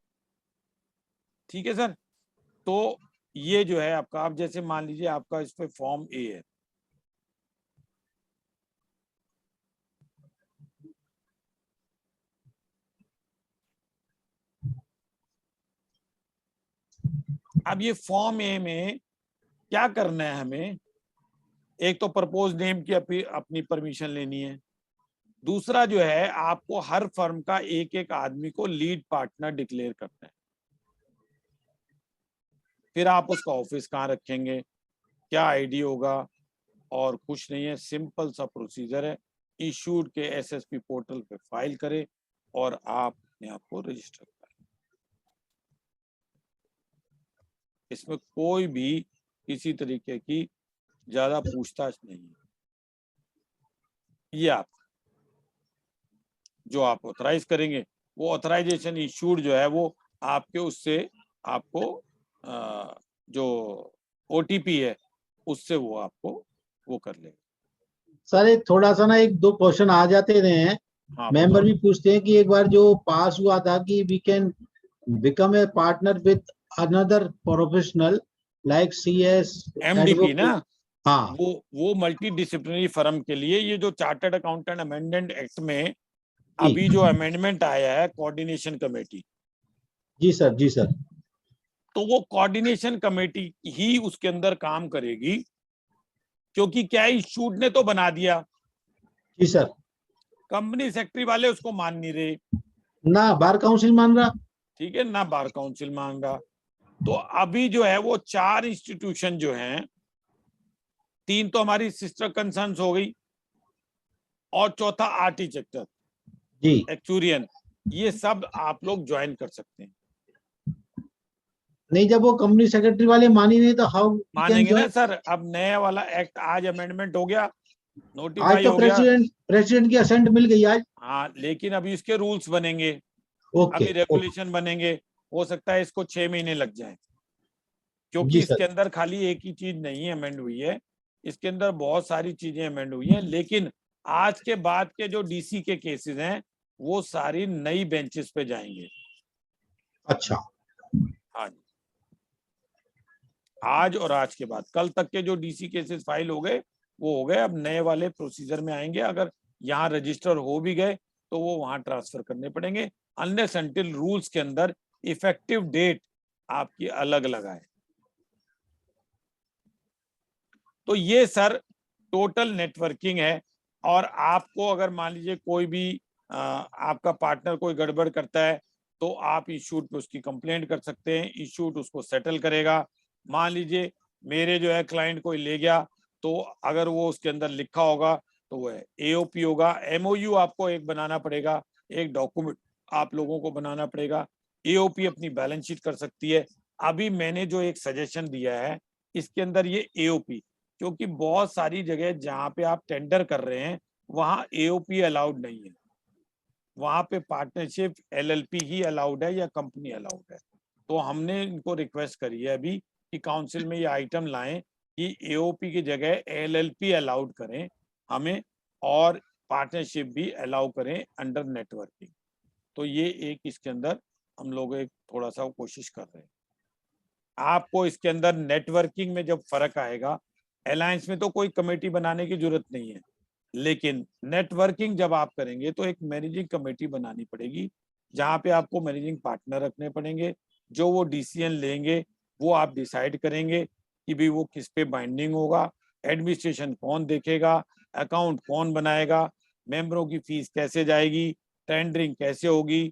ठीक है सर। तो ये जो है आपका, आप जैसे मान लीजिए आपका इस पे फॉर्म ए है, अब ये फॉर्म ए में क्या करना है हमें, एक तो प्रपोज नेम की अपनी परमिशन लेनी है, दूसरा जो है आपको हर फर्म का एक एक आदमी को लीड पार्टनर डिक्लेयर करना है। फिर आप उसका ऑफिस कहाँ रखेंगे, क्या आईडी होगा, और कुछ नहीं है, सिंपल सा प्रोसीजर है। इशूड के एसएसपी पोर्टल पे फाइल करें और आप अपने आप को रजिस्टर करें। इसमें कोई भी किसी तरीके की ज्यादा पूछताछ नहीं है। ये आप जो आप ऑथराइज करेंगे, वो ऑथराइजेशन इशूड जो है वो आपके उससे आपको जो ओटीपी है उससे वो आपको वो कर लेगा। सर एक थोड़ा सा ना, एक दो क्वेश्चन आ जाते रहे हैं, हाँ, मेंबर भी पूछते हैं कि एक बार जो पास हुआ था कि we can become a partner with another professional like CS MDP ना, हाँ वो मल्टी डिसिप्लिनरी फर्म के लिए, ये जो चार्टर्ड अकाउंटेंट अमेंडमेंट एक्ट में अभी जो अमेंडमेंट आया है, कोऑर्डिनेशन कमेटी, जी सर, जी सर, तो वो कोऑर्डिनेशन कमेटी ही उसके अंदर काम करेगी, क्योंकि क्या इशूड ने तो बना दिया, जी सर, कंपनी सेक्रेटरी वाले उसको मान नहीं रहे, ना बार काउंसिल मान रहा, ठीक है ना, बार काउंसिल मांगा। तो अभी जो है वो 4 इंस्टीट्यूशन जो हैं, 3 तो हमारी सिस्टर कंसर्न्स हो गई और चौथा आर्किटेक्चर जी एक्चुरियन, ये सब आप लोग ज्वाइन कर सकते हैं। नहीं, जब वो कंपनी सेक्रेटरी वाले मानी नहीं तो हाउ मानेंगे ना सर, अब नया वाला एक्ट आज अमेंडमेंट हो गया, आज नोटिफाई तो हो गया, प्रेसिडेंट की असेंट मिल गई आज। हाँ, लेकिन अभी इसके रूल्स बनेंगे, ओके, अभी रेगुलेशन बनेंगे, हो सकता है इसको 6 महीने लग जाए, क्योंकि जी इसके सर, अंदर खाली एक ही चीज नहीं अमेंड हुई है, इसके अंदर बहुत सारी चीजें अमेंड हुई हैं। लेकिन आज के बाद के जो डीसी के केसेस हैं वो सारी नई बेंचेस पे जाएंगे। अच्छा, हाँ जी, आज और आज के बाद, कल तक के जो डीसी केसेस फाइल हो गए वो हो गए, अब नए वाले प्रोसीजर में आएंगे। अगर यहाँ रजिस्टर हो भी गए तो वो वहां ट्रांसफर करने पड़ेंगे, अनलेस अनटिल रूल्स के अंदर इफेक्टिव डेट आपकी अलग लगाए। तो ये सर टोटल नेटवर्किंग है। और आपको अगर मान लीजिए कोई भी आपका पार्टनर कोई गड़बड़ करता है तो आप इशूड पे उसकी कंप्लेंट कर सकते हैं, इशूड उसको सेटल करेगा। मान लीजिए मेरे जो है क्लाइंट कोई ले गया, तो अगर वो उसके अंदर लिखा होगा तो वो एओपी होगा, एमओयू आपको एक बनाना पड़ेगा, एक डॉक्यूमेंट आप लोगों को बनाना पड़ेगा, एओपी अपनी बैलेंस शीट कर सकती है। अभी मैंने जो एक सजेशन दिया है इसके अंदर ये एओपी, क्योंकि बहुत सारी जगह जहां पे आप टेंडर कर रहे हैं वहां एओपी अलाउड नहीं है, वहां पे पार्टनरशिप एलएलपी ही अलाउड है या कंपनी अलाउड है। तो हमने इनको रिक्वेस्ट करी है अभी कि काउंसिल में ये आइटम लाएं कि एओपी की जगह एलएलपी अलाउड करें हमें, और पार्टनरशिप भी अलाउ करें अंडर नेटवर्किंग। तो ये एक इसके अंदर हम लोग एक थोड़ा सा कोशिश कर रहे हैं। आपको इसके अंदर नेटवर्किंग में जब फर्क आएगा, अलायंस में तो कोई कमेटी बनाने की जरूरत नहीं है, लेकिन नेटवर्किंग जब आप करेंगे तो एक मैनेजिंग कमेटी बनानी पड़ेगी, जहां पे आपको मैनेजिंग पार्टनर रखने पड़ेंगे, जो वो डिसीजन लेंगे वो आप डिसाइड करेंगे कि भी वो किस पे बाइंडिंग होगा, एडमिनिस्ट्रेशन कौन देखेगा, अकाउंट कौन बनाएगा, मेंबरों की फीस कैसे जाएगी, टेंडरिंग कैसे होगी,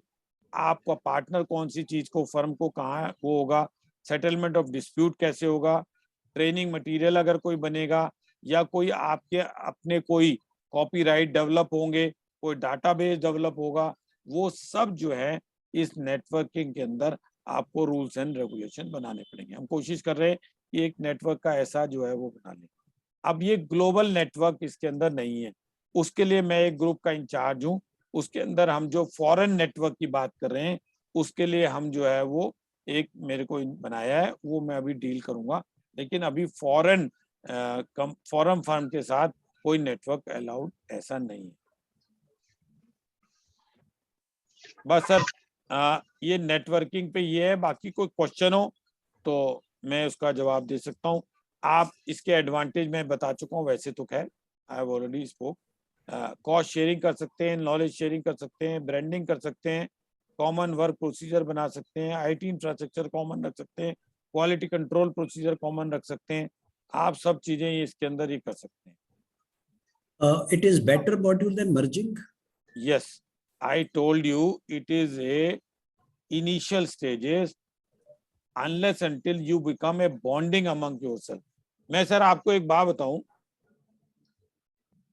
आपका पार्टनर कौन सी चीज को फर्म को कहाँ वो होगा, सेटलमेंट ऑफ डिस्प्यूट कैसे होगा, ट्रेनिंग मटेरियल अगर कोई बनेगा, या कोई आपके अपने कोई कॉपीराइट डेवलप होंगे, कोई डाटाबेस डेवलप होगा, वो सब जो है इस नेटवर्किंग के अंदर आपको रूल्स एंड रेगुलेशन बनाने पड़ेंगे। हम कोशिश कर रहे हैं कि एक नेटवर्क का ऐसा जो है वो बना लें। अब ये ग्लोबल नेटवर्क इसके अंदर नहीं है, उसके लिए मैं एक ग्रुप का इंचार्ज हूँ, उसके अंदर हम जो फॉरेन नेटवर्क की बात कर रहे हैं उसके लिए हम जो है वो एक मेरे को बनाया है, वो मैं अभी डील करूंगा, लेकिन अभी फॉरेन फर्म के साथ कोई नेटवर्क अलाउड ऐसा नहीं है। बस सर ये नेटवर्किंग पे ये है, बाकी कोई क्वेश्चन हो तो मैं उसका जवाब दे सकता हूँ। आप इसके एडवांटेज मैं बता चुका हूँ वैसे तो, खैर I have already spoke. Cost sharing कर सकते हैं, नॉलेज शेयरिंग कर सकते हैं, ब्रांडिंग कर सकते हैं, कॉमन वर्क प्रोसीजर बना सकते हैं, आईटी इंफ्रास्ट्रक्चर कॉमन रख सकते हैं, क्वालिटी कंट्रोल प्रोसीजर कॉमन रख सकते हैं। आप सब चीजें इसके अंदर ही कर सकते हैं। It is better module than merging. Yes, I told you it is a initial stages unless until you become a bonding among yourself. मैं सर आपको एक बात बताऊं,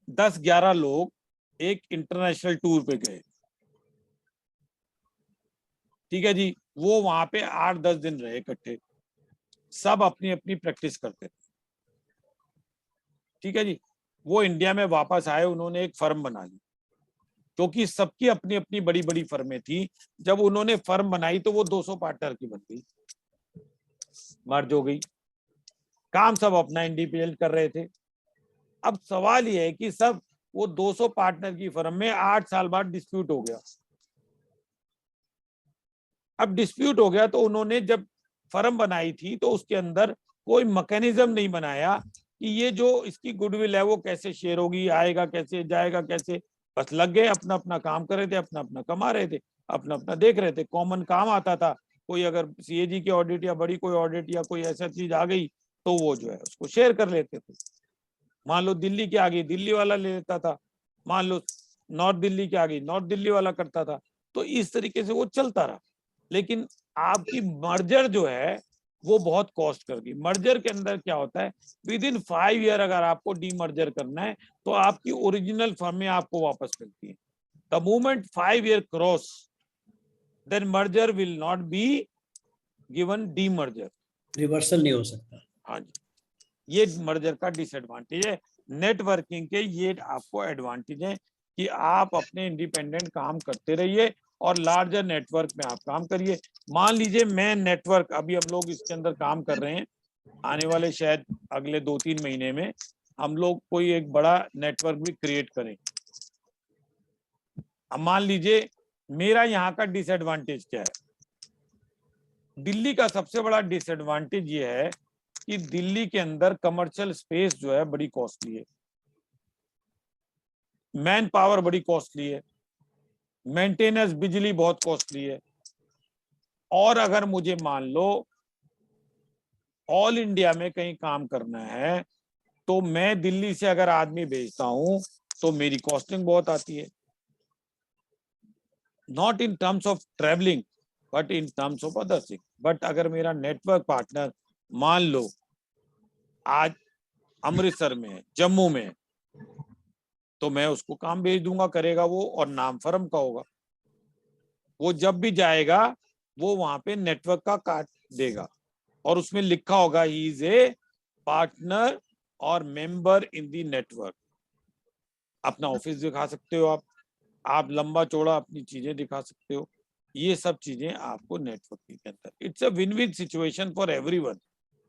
10-11 लोग एक इंटरनेशनल टूर पे गए, ठीक है जी, वो वहां पे 8-10 दिन रहे इकट्ठे, सब अपनी अपनी प्रैक्टिस करते थे, ठीक है जी। वो इंडिया में वापस आए, उन्होंने एक फर्म बना ली, क्योंकि सबकी अपनी अपनी बड़ी बड़ी फर्में थी। जब उन्होंने फर्म बनाई तो वो 200 पार्टनर की बन गई, मर्ज हो गई, काम सब अपना इंडिपेंडेंट कर रहे थे। अब सवाल ये है कि सब वो 200 पार्टनर की फर्म में 8 साल बाद डिस्प्यूट हो गया। अब डिस्प्यूट हो गया तो उन्होंने जब फर्म बनाई थी तो उसके अंदर कोई मैकेनिज्म नहीं बनाया कि ये जो इसकी गुडविल है वो कैसे शेयर होगी, आएगा कैसे, जाएगा कैसे। बस लग गए, अपना अपना काम कर रहे थे, अपना अपना कमा रहे थे, अपना अपना देख रहे थे। कॉमन काम आता था, कोई अगर सीएजी की ऑडिट या बड़ी कोई ऑडिट या कोई ऐसा चीज आ गई तो वो जो है उसको शेयर कर लेते थे। मान लो दिल्ली की आ गई, दिल्ली वाला ले लेता था, मान लो नॉर्थ दिल्ली की आ गई, नॉर्थ दिल्ली वाला करता था। तो इस तरीके से वो चलता रहा। लेकिन आपकी मर्जर जो है वो बहुत कॉस्ट कर गई। मर्जर के अंदर क्या होता है, विद इन 5 ईयर अगर आपको डीमर्जर करना है तो आपकी ओरिजिनल फर्में आपको वापस मिलती है। The moment 5 year cross, then merger will not be given demerger, reversal नहीं हो सकता। हाँ जी, ये मर्जर का डिसएडवांटेज है। नेटवर्किंग के ये आपको एडवांटेज है कि आप अपने इंडिपेंडेंट काम करते रहिए और लार्जर नेटवर्क में आप काम करिए। मान लीजिए मैं नेटवर्क, अभी हम लोग इसके अंदर काम कर रहे हैं, आने वाले शायद अगले 2-3 महीने में हम लोग कोई एक बड़ा नेटवर्क भी क्रिएट करें। अब मान लीजिए मेरा यहाँ का डिसएडवांटेज क्या है। दिल्ली का सबसे बड़ा डिसएडवांटेज ये है कि दिल्ली के अंदर कमर्शियल स्पेस जो है बड़ी कॉस्टली है, मैन पावर बड़ी कॉस्टली है, मेंटेनेंस बिजली बहुत कॉस्टली है। और अगर मुझे मान लो ऑल इंडिया में कहीं काम करना है तो मैं दिल्ली से अगर आदमी भेजता हूं तो मेरी कॉस्टिंग बहुत आती है, not in terms of travelling but in terms of other thing. But अगर मेरा नेटवर्क पार्टनर मान लो आज अमृतसर में है, जम्मू में है, तो मैं उसको काम भेज दूंगा, करेगा वो, और नाम फर्म का होगा। वो जब भी जाएगा वो वहां पे नेटवर्क का काट देगा और उसमें लिखा होगा ही इज ए पार्टनर और मेंबर इन दी नेटवर्क। अपना ऑफिस दिखा सकते हो आप लंबा चौड़ा अपनी चीजें दिखा सकते हो। ये सब चीजें आपको नेटवर्किंग के अंदर, it's a win win situation for everyone.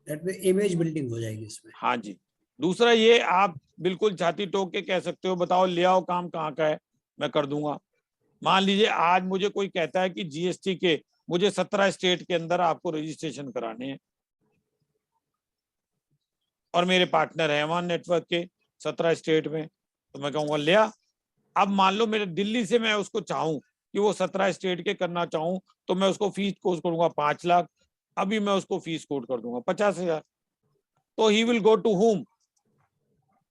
That में इमेज बिल्डिंग हो जाएगी इसमें। हाँ जी। दूसरा ये आप बिल्कुल छाती ठोक के कह सकते हो, बताओ ले आओ काम कहाँ का है, मैं कर दूंगा। मान लीजिए आज मुझे कोई कहता है कि जीएसटी के मुझे 17 स्टेट के अंदर आपको रजिस्ट्रेशन कराने हैं और मेरे पार्टनर है वहां नेटवर्क के 17 स्टेट में, तो मैं कहूंगा ले आ। अब मान लो मेरे दिल्ली से मैं उसको चाहूं कि वो 17 स्टेट के करना चाहूं तो मैं उसको फीस कोड करूंगा 5 लाख, अभी मैं उसको फीस कोड कर दूंगा 50,000। तो he will go to whom?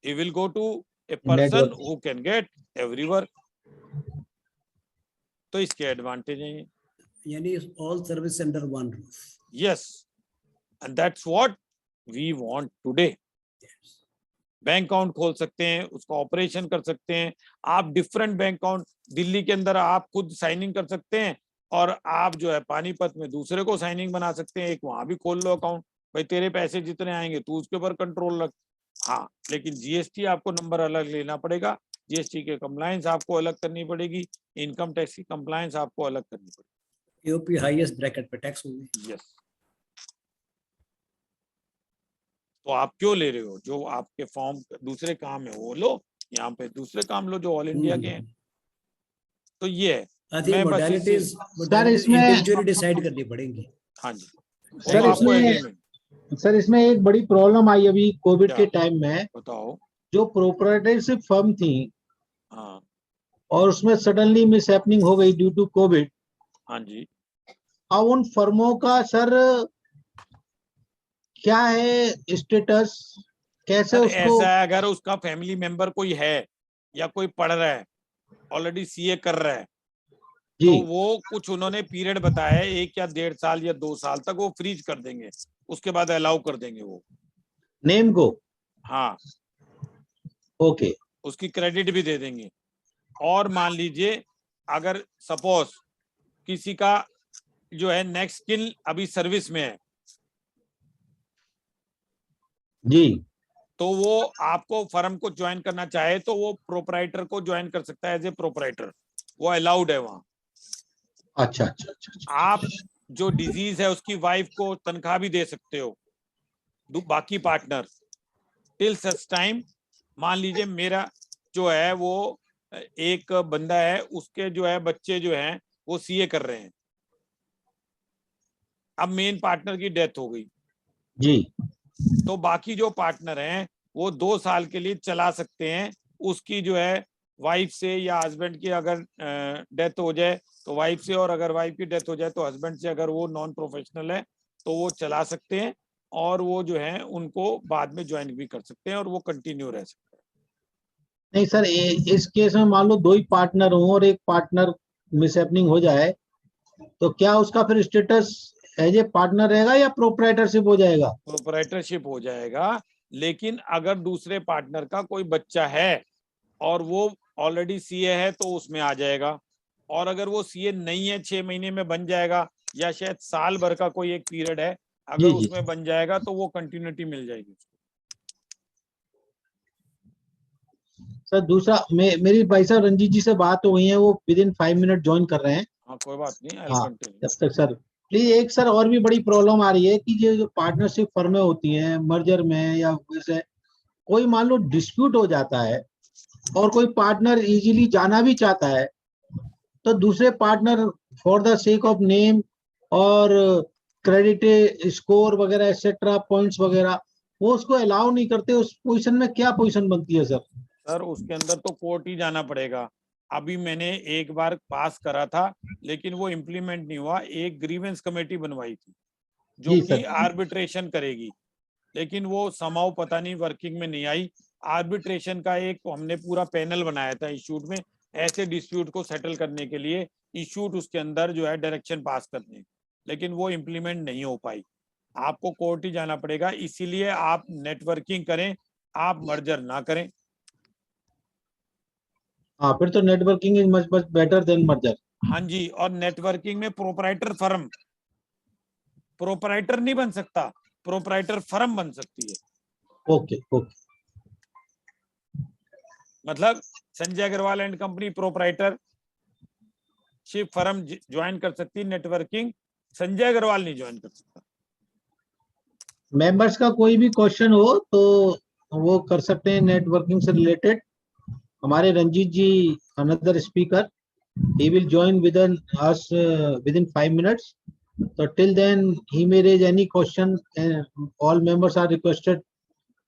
He will go to a person Network. who can get every work. तो इसके एडवांटेज हैं ये। यानी all service under one roof. Yes, and that's what we want today. Bank account खोल सकते हैं, उसका operation कर सकते हैं आप। डिफरेंट बैंक अकाउंट दिल्ली के अंदर आप खुद साइनिंग कर सकते हैं और आप जो है पानीपत में दूसरे को साइनिंग बना सकते हैं, एक वहां भी खोल लो अकाउंट। भाई तेरे पैसे जितने आएंगे तू उसके ऊपर कंट्रोल रख। हाँ, लेकिन जीएसटी आपको नंबर अलग लेना पड़ेगा, जीएसटी के कंप्लायंस आपको अलग करनी पड़ेगी, इनकम टैक्स की कंप्लायंस आपको अलग करनी पड़ेगी। एओपी हाईएस्ट ब्रैकेट पे टैक्स होगी। यस। तो आप क्यों ले रहे हो? जो आपके फॉर्म दूसरे काम है वो लो, यहाँ पे दूसरे काम लो जो ऑल इंडिया के हैं। तो ये है। मैं बस मॉडलिटीज इसमें- इंडिविजुअली डिसाइड करनी पड़ेंगी। हाँ जी, सर, वो आपको इसमें- एग्रीमेंट। सर इसमें एक बड़ी प्रॉब्लम आई अभी कोविड क्या? के टाइम में, बताओ। जो प्रोप्राइटरशिप फर्म थी हाँ और उसमें सडनली मिस हैपनिंग हो गई ड्यू टू कोविड। हाँ जी। अब उन फर्मों का सर क्या है स्टेटस, कैसे सर उसको? ऐसा है, अगर उसका फैमिली मेंबर कोई है या कोई पढ़ रहा है, ऑलरेडी सीए कर रहा है, जी तो वो कुछ उन्होंने पीरियड बताया है, 1 या 1.5 साल या 2 साल तक वो फ्रीज कर देंगे, उसके बाद अलाउ कर देंगे वो। नेम को। हाँ, ओके। उसकी क्रेडिट भी दे देंगे। और मान लीजिए अगर सपोज किसी का जो है नेक्स्ट स्किल अभी सर्विस में है, जी तो वो आपको फर्म को ज्वाइन करना चाहे तो वो प्रोपराइटर को ज्वाइन कर सकता है एज ए प्रोपराइटर, वो अलाउड है वहां। अच्छा अच्छा अच्छा अच्छा। आप जो डिजीज है उसकी वाइफ को तनख्वाह भी दे सकते हो, बाकी पार्टनर टिल सच टाइम। मान लीजिए मेरा जो है वो एक बंदा है, उसके जो है बच्चे जो हैं वो सीए कर रहे हैं, अब मेन पार्टनर की डेथ हो गई, जी तो बाकी जो पार्टनर हैं वो 2 साल के लिए चला सकते हैं। उसकी जो है वाइफ से या हस्बैंड की अगर डेथ हो जाए तो वाइफ से, और अगर वाइफ की डेथ हो जाए तो हस्बैंड से, अगर वो नॉन प्रोफेशनल है तो वो चला सकते हैं, और वो जो है उनको बाद में ज्वाइन भी कर सकते हैं और वो कंटिन्यू रह सकते हैं। नहीं सर, इस केस में मान लो 2 ही पार्टनर हो और एक पार्टनर मिसहैपनिंग हो जाए, तो क्या उसका फिर स्टेटस एज ए पार्टनर रहेगा या प्रोप्राइटरशिप हो जाएगा? प्रोपराइटरशिप हो जाएगा, लेकिन अगर दूसरे पार्टनर का कोई बच्चा है और वो ऑलरेडी सीए है तो उसमें आ जाएगा, और अगर वो सीए नहीं है 6 महीने में बन जाएगा, या शायद साल भर का कोई एक पीरियड है, अगर जी जी। उसमें बन जाएगा तो वो कंटिन्यूटी मिल जाएगी उसको। सर दूसरा, मेरी भाई साहब रंजीत जी से बात हो गई है, वो विद इन 5 मिनट ज्वाइन कर रहे हैं। हाँ कोई बात नहीं, आई विल हाँ, कंटिन्यू। जब तक सर प्लीज, एक सर और भी बड़ी प्रॉब्लम आ रही है कि ये जो पार्टनरशिप फर्में होती हैं मर्जर में, या वैसे कोई मान लो डिस्प्यूट हो जाता है और कोई पार्टनर इजीली जाना भी चाहता है, तो दूसरे partner for the sake of name और क्रेडिट स्कोर वगैरह एक्सेट्रा पॉइंट्स वगैरह, वो उसको अलाउ नहीं करते। उस पोजीशन में क्या पोजीशन बनती है सर? सर उसके अंदर तो कोर्ट ही जाना पड़ेगा। अभी मैंने एक बार पास करा था, लेकिन वो इम्प्लीमेंट नहीं हुआ। एक ग्रीवेंस कमेटी बनवाई थी जो जी कि सर। आर्बिट्रेशन करेगी, लेकिन वो समाव पता नहीं वर्किंग में नहीं आई। आर्बिट्रेशन का एक हमने पूरा पैनल बनाया था इंस्टीट्यूट में, ऐसे डिस्प्यूट को सेटल करने के लिए इंस्टीट्यूट उसके अंदर जो है डायरेक्शन पास करने, लेकिन वो इम्प्लीमेंट नहीं हो पाई। आपको कोर्ट ही जाना पड़ेगा, इसीलिए आप नेटवर्किंग करें, आप मर्जर ना करें। हाँ, फिर तो networking is much much better than merger. हाँ जी, और नेटवर्किंग में प्रोपराइटर फर्म, प्रोपराइटर नहीं बन सकता, प्रोपराइटर फर्म बन सकती है। Okay okay. मतलब Sanjay Agarwal and company proprietorship firm join कर सकती है, नेटवर्किंग संजय अग्रवाल नहीं ज्वाइन कर सकता। मेंबर्स का कोई भी क्वेश्चन हो तो वो कर सकते हैं नेटवर्किंग से रिलेटेड। हमारे Ranjeet ji, another speaker, he will join within us within 5 minutes. So till then he may raise any question, and all members are requested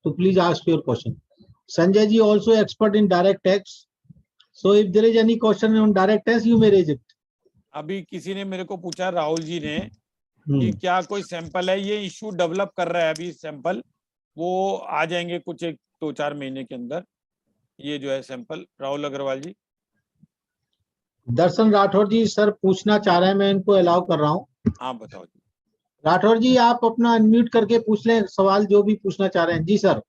to please ask your question. Sanjay ji also expert in direct tax, so if there is any question on direct tax you may raise it. अभी किसी ने मेरे को पूछा, राहुल जी ने, कि Hmm. क्या कोई सैंपल है, ये इशू डेवलप कर रहा है अभी सैंपल, वो आ जाएंगे कुछ 1-2-4 महीने के अंदर, ये जो है सैंपल। राहुल अग्रवाल जी। दर्शन राठौर जी सर पूछना चाह रहे हैं, मैं इनको अलाउ कर रहा हूँ। हाँ बताओ जी। राठौर जी आप अपना अनम्यूट करके पूछ लें सवाल जो भी पूछना चाह रहे हैं। जी सर।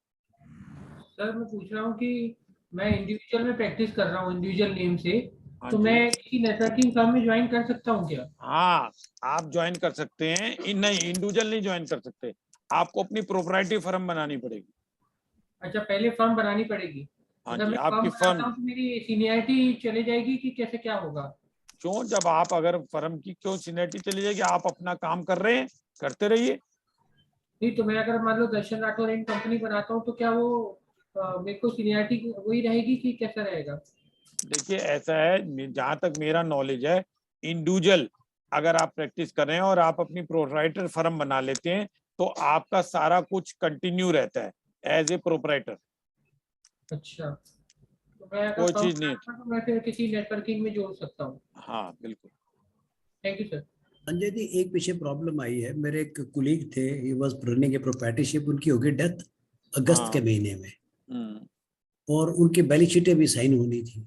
सर मैं पूछ रहा हूँ कि मैं इंडिविजुअल में प्रैक्टिस कर रहा हूँ, इंडिविजुअल नेम से, हाँ तो जी। मैं किसी नेटवर्किंग फर्म में ज्वाइन कर सकता हूँ क्या? हाँ आप ज्वाइन कर सकते हैं, नहीं इंडिविजुअल नहीं ज्वाइन कर सकते, आपको अपनी प्रोपराइटरी फर्म बनानी पड़ेगी। अच्छा, पहले फर्म बनानी पड़ेगी। हाँ अगर जी, मैं आपकी फर्म फर्म, बनाता हूँ तो मेरी सीनियरिटी चले जाएगी कि कैसे क्या होगा? क्यों, जब आप अगर फर्म की क्यों सीनियरिटी चली जाएगी, आप अपना काम कर रहे हैं, करते रहिए। नहीं तो मैं अगर मान लो दर्शन राठौर इन कंपनी बनाता हूँ तो क्या वो मेरे को सीनियरिटी वही रहेगी कि कैसा रहेगा? देखिए ऐसा है, जहां तक मेरा नॉलेज है, इंडिविजुअल अगर आप प्रैक्टिस कर रहे हैं और आप अपनी प्रोप्राइटर फर्म बना लेते हैं तो आपका सारा कुछ कंटिन्यू रहता है एज ए प्रोप्राइटर। अच्छा, तो मैं अगर कोई कम चीज नहीं। तो मैं फिर किसी नेटवर्किंग में जोड़ सकता हूँ। हाँ बिल्कुल। Thank you sir. Sanjay ji, एक पीछे प्रॉब्लम आई है। मेरे एक कुलीग थे, he was running a proprietorship, उनकी हो गई डेथ अगस्त के हाँ। महीने में, हम्म, और उनकी बैलेंस शीटें भी साइन होनी थी।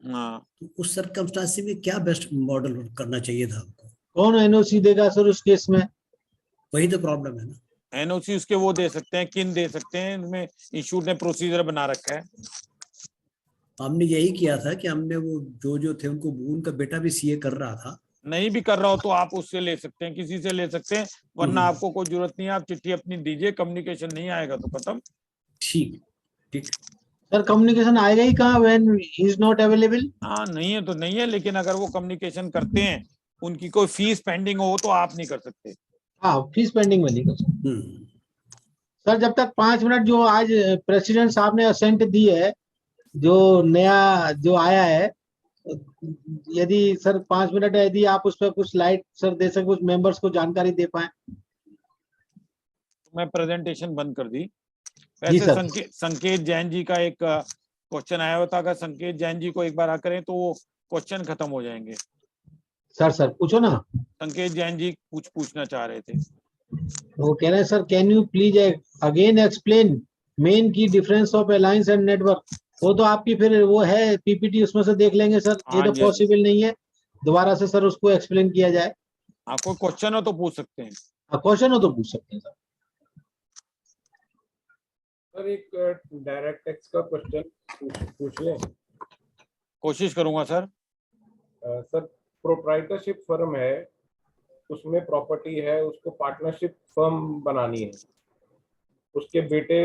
हाँ। तो उस सर्कमस्टांस में क्या बेस्ट मॉडल करना चाहिए था हमको? कौन एनओसी देगा सर उस केस में? वही तो प्रॉब्लम है ना। एनओसी उसके वो दे सकते हैं, किन दे सकते हैं, इनमें इंस्टीट्यूट ने प्रोसीजर बना रखा है। हमने यही किया था कि हमने वो जो जो थे उनको, उनका बेटा भी सीए कर रहा था। नहीं भी कर रहा हो तो आप उससे ले सकते हैं, किसी से ले सकते हैं, वरना हम्म। आपको कोई जरूरत नहीं है, आप चिट्ठी अपनी दीजिए, कम्युनिकेशन नहीं आएगा तो खत्म। ठीक, ठीक। सर कम्युनिकेशन आएगा ही कहाँ when he is not available? हाँ नहीं है तो नहीं है, लेकिन अगर वो कम्युनिकेशन करते हैं, उनकी कोई फीस पेंडिंग हो तो आप नहीं कर सकते। हाँ, फीस पेंडिंग में नहीं कर सकते। हम्म। सर जब तक 5 मिनट जो आज प्रेसिडेंट साहब ने असेंट दी है, जो नया जो आया है, यदि सर 5 मिनट यदि आप उस पर कुछ लाइट सर दे सके, कुछ मेंबर्स को जानकारी दे पाए। मैं प्रेजेंटेशन बंद कर दी। जी वैसे सर। संकेत जैन जी का एक क्वेश्चन आया होता, अगर संकेत जैन जी को एक बार करें तो वो क्वेश्चन खत्म हो जाएंगे। सर पूछो ना। संकेत जैन जी कुछ पूछना चाह रहे थे। वो कह रहे हैं sir, can you please again explain main key difference of alliance and network? वो तो आपकी फिर वो है पीपीटी, उसमें से देख लेंगे सर, ये हाँ तो जी, हाँ जी। पॉसिबल नहीं है दोबारा से सर उसको एक्सप्लेन किया जाए। हाँ, कोई क्वेश्चन हो तो पूछ सकते हैं। क्वेश्चन हो तो पूछ सकते हैं सर। सर एक डायरेक्ट टैक्स का क्वेश्चन पूछ लें? कोशिश करूंगा सर। सर प्रोप्राइटरशिप फर्म है, उसमें प्रॉपर्टी है, उसको पार्टनरशिप फर्म बनानी है, उसके बेटे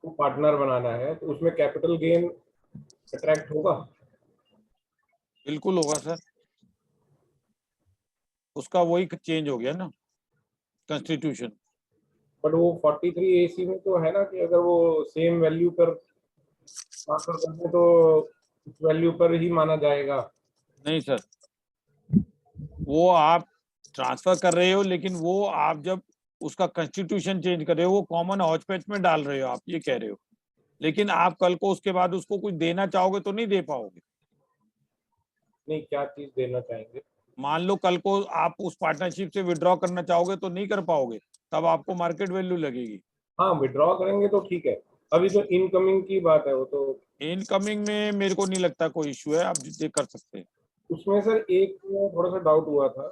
को पार्टनर बनाना है, तो उसमें कैपिटल गेन अट्रैक्ट होगा? बिल्कुल होगा सर, उसका वही चेंज हो गया ना कॉन्स्टिट्यूशन। बट वो 43AC में तो है ना कि अगर वो सेम वैल्यू पर ट्रांसफर कर दें तो उस वैल्यू पर ही माना जाएगा। नहीं सर, वो आप ट्रांसफर कर रहे हो, लेकिन वो आप जब उसका कॉन्स्टिट्यूशन चेंज कर रहे हो, वो कॉमन हॉज पैच में डाल रहे हो, आप ये कह रहे हो। लेकिन आप कल को उसके बाद उसको कुछ देना चाहोगे तो नहीं दे पाओगे। नहीं, क्या चीज देना चाहेंगे? मान लो कल को आप उस पार्टनरशिप से विड्रॉ करना चाहोगे तो नहीं कर पाओगे, तब आपको मार्केट वैल्यू लगेगी। हाँ, विड्रॉ करेंगे तो ठीक है, अभी तो इनकमिंग की बात है। वो तो इनकमिंग में मेरे को नहीं लगता कोई इश्यू है, आप ये कर सकते हैं। उसमें सर एक थोड़ा सा डाउट हुआ था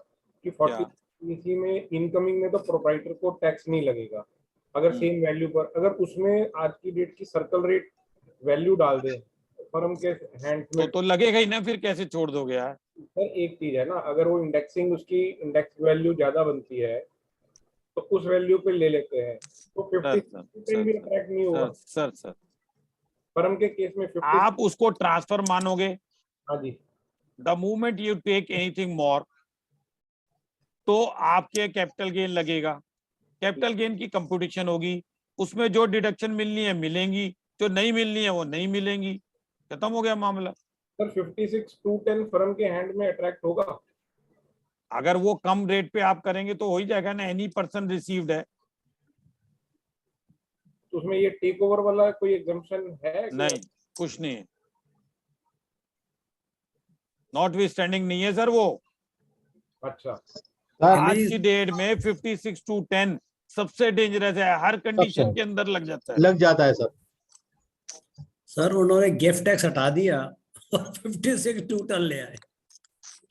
कि क्या? 40 में इनकमिंग में तो प्रोप्राइटर को टैक्स नहीं लगेगा अगर सेम वैल्यू पर, अगर उसमें आज की डेट की सर्कल रेट वैल्यू डाल दें फर्म के हैंड्स में तो लगेगा ही ना, फिर कैसे छोड़ दोगे यार। सर एक चीज है ना, अगर वो इंडेक्सिंग उसकी इंडेक्स वैल्यू ज्यादा बनती है तो उस वैल्यू पे ले लेते हैं, तो सर 50% भी अट्रैक्ट नहीं होगा। सर फर्म के केस में 50। आप उसको ट्रांसफर मानोगे। हाँ जी। The moment you take anything more, तो आपके कैपिटल गेन लगेगा। कैपिटल गेन की कंप्यूटेशन होगी, उसमें जो डिडक्शन मिलनी है मिलेंगी, जो नहीं मिलनी है वो नहीं मिलेंगी, खत्म हो गया मामला। सर 56,210 फर्म के हैंड में अट्रैक्ट होगा? अगर वो कम रेट पे आप करेंगे तो हो ही जाएगा ना, एनी पर्सन रिसीव्ड है। तो उसमें ये टेक ओवर वाला कोई एग्जम्पशन है? नहीं, कुछ नहीं है, नॉट वी स्टैंडिंग नहीं है सर वो। अच्छा। आज की डेट में 56,210 सबसे डेंजरस है, हर कंडीशन के अंदर लग जाता है। लग जाता है सर। सर उन्होंने गिफ्ट टैक्स हटा दिया और 56 टोटल ले आए।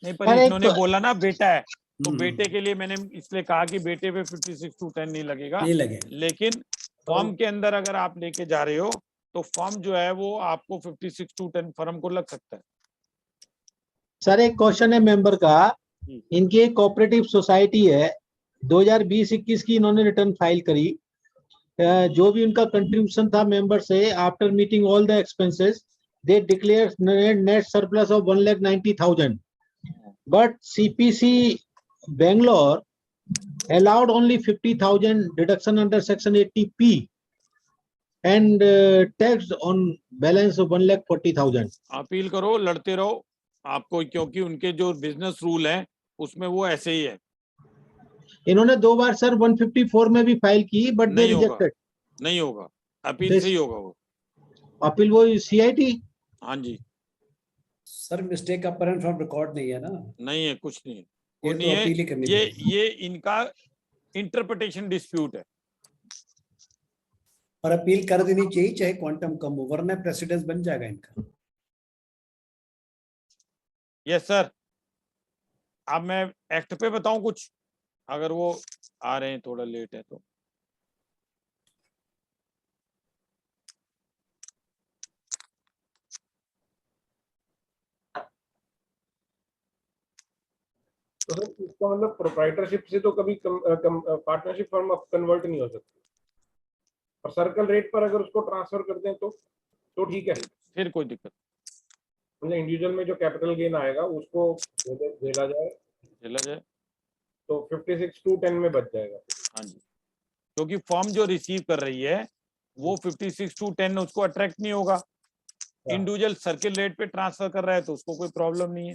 नहीं, सर, पर एक इन्होंने बोला ना बेटा है, तो हम्म। बेटे के लिए मैंने इसलिए कहा कि बेटे पे 56,210 नहीं लगेगा। नहीं लगे। लेकिन फॉर्म के अंदर अगर आप लेके जा रहे हो तो फॉर्म जो है वो आपको 56,210 फर्म को लग सकता है। सर एक क्वेश्चन है मेंबर का, इनकी एक कोऑपरेटिव सोसाइटी है, 2020-21 की इन्होंने रिटर्न फाइल करी। जो भी उनका कंट्रीब्यूशन था मेंबर से after meeting all the expenses they declared net surplus of 1,90,000. But CPC Bangalore allowed only 50,000 deduction under Section 80P and taxed on balance of 1,40,000. Appeal करो, लड़ते रहो आपको, क्योंकि उनके जो बिजनेस रूल है उसमें वो ऐसे ही है। इन्होंने 2 बार सर 154 में भी फाइल की, बट दे नहीं होगा, रिजेक्टेड। नहीं होगा, अपील से ही होगा वो। अपील वो CIT। हाँ जी, sir mistake apparent from record नहीं है ना? नहीं है, कुछ नहीं है, ये वो तो नहीं है, अपील ही करनी पड़ेगी। ये इनका इंटरप्रिटेशन डिस्प्यूट है। और अपील कर देनी चाहिए चाहे क्वांटम कम हो, वरना प्रेसिडेंस बन जाएगा इनका। Yes sir. अब मैं एक्ट पे बताऊं कुछ, अगर वो आ रहे हैं, थोड़ा लेट है तो। तो सर इसका मतलब प्रोप्राइटरशिप से तो कभी पार्टनरशिप फर्म कन्वर्ट नहीं हो सकती, और सर्कल रेट पर अगर उसको ट्रांसफर कर दें तो ठीक है, फिर कोई दिक्कत मतलब इंडिविजुअल में जो कैपिटल गेन आएगा उसको झेला जाए तो 56(2)(10) में बच जाएगा। हाँ जी, क्योंकि फर्म जो रिसीव कर रही है वो 56(2)(10) उसको अट्रैक्ट नहीं होगा। इंडिविजुअल सर्किल रेट पे ट्रांसफर कर रहा है तो उसको कोई प्रॉब्लम नहीं है।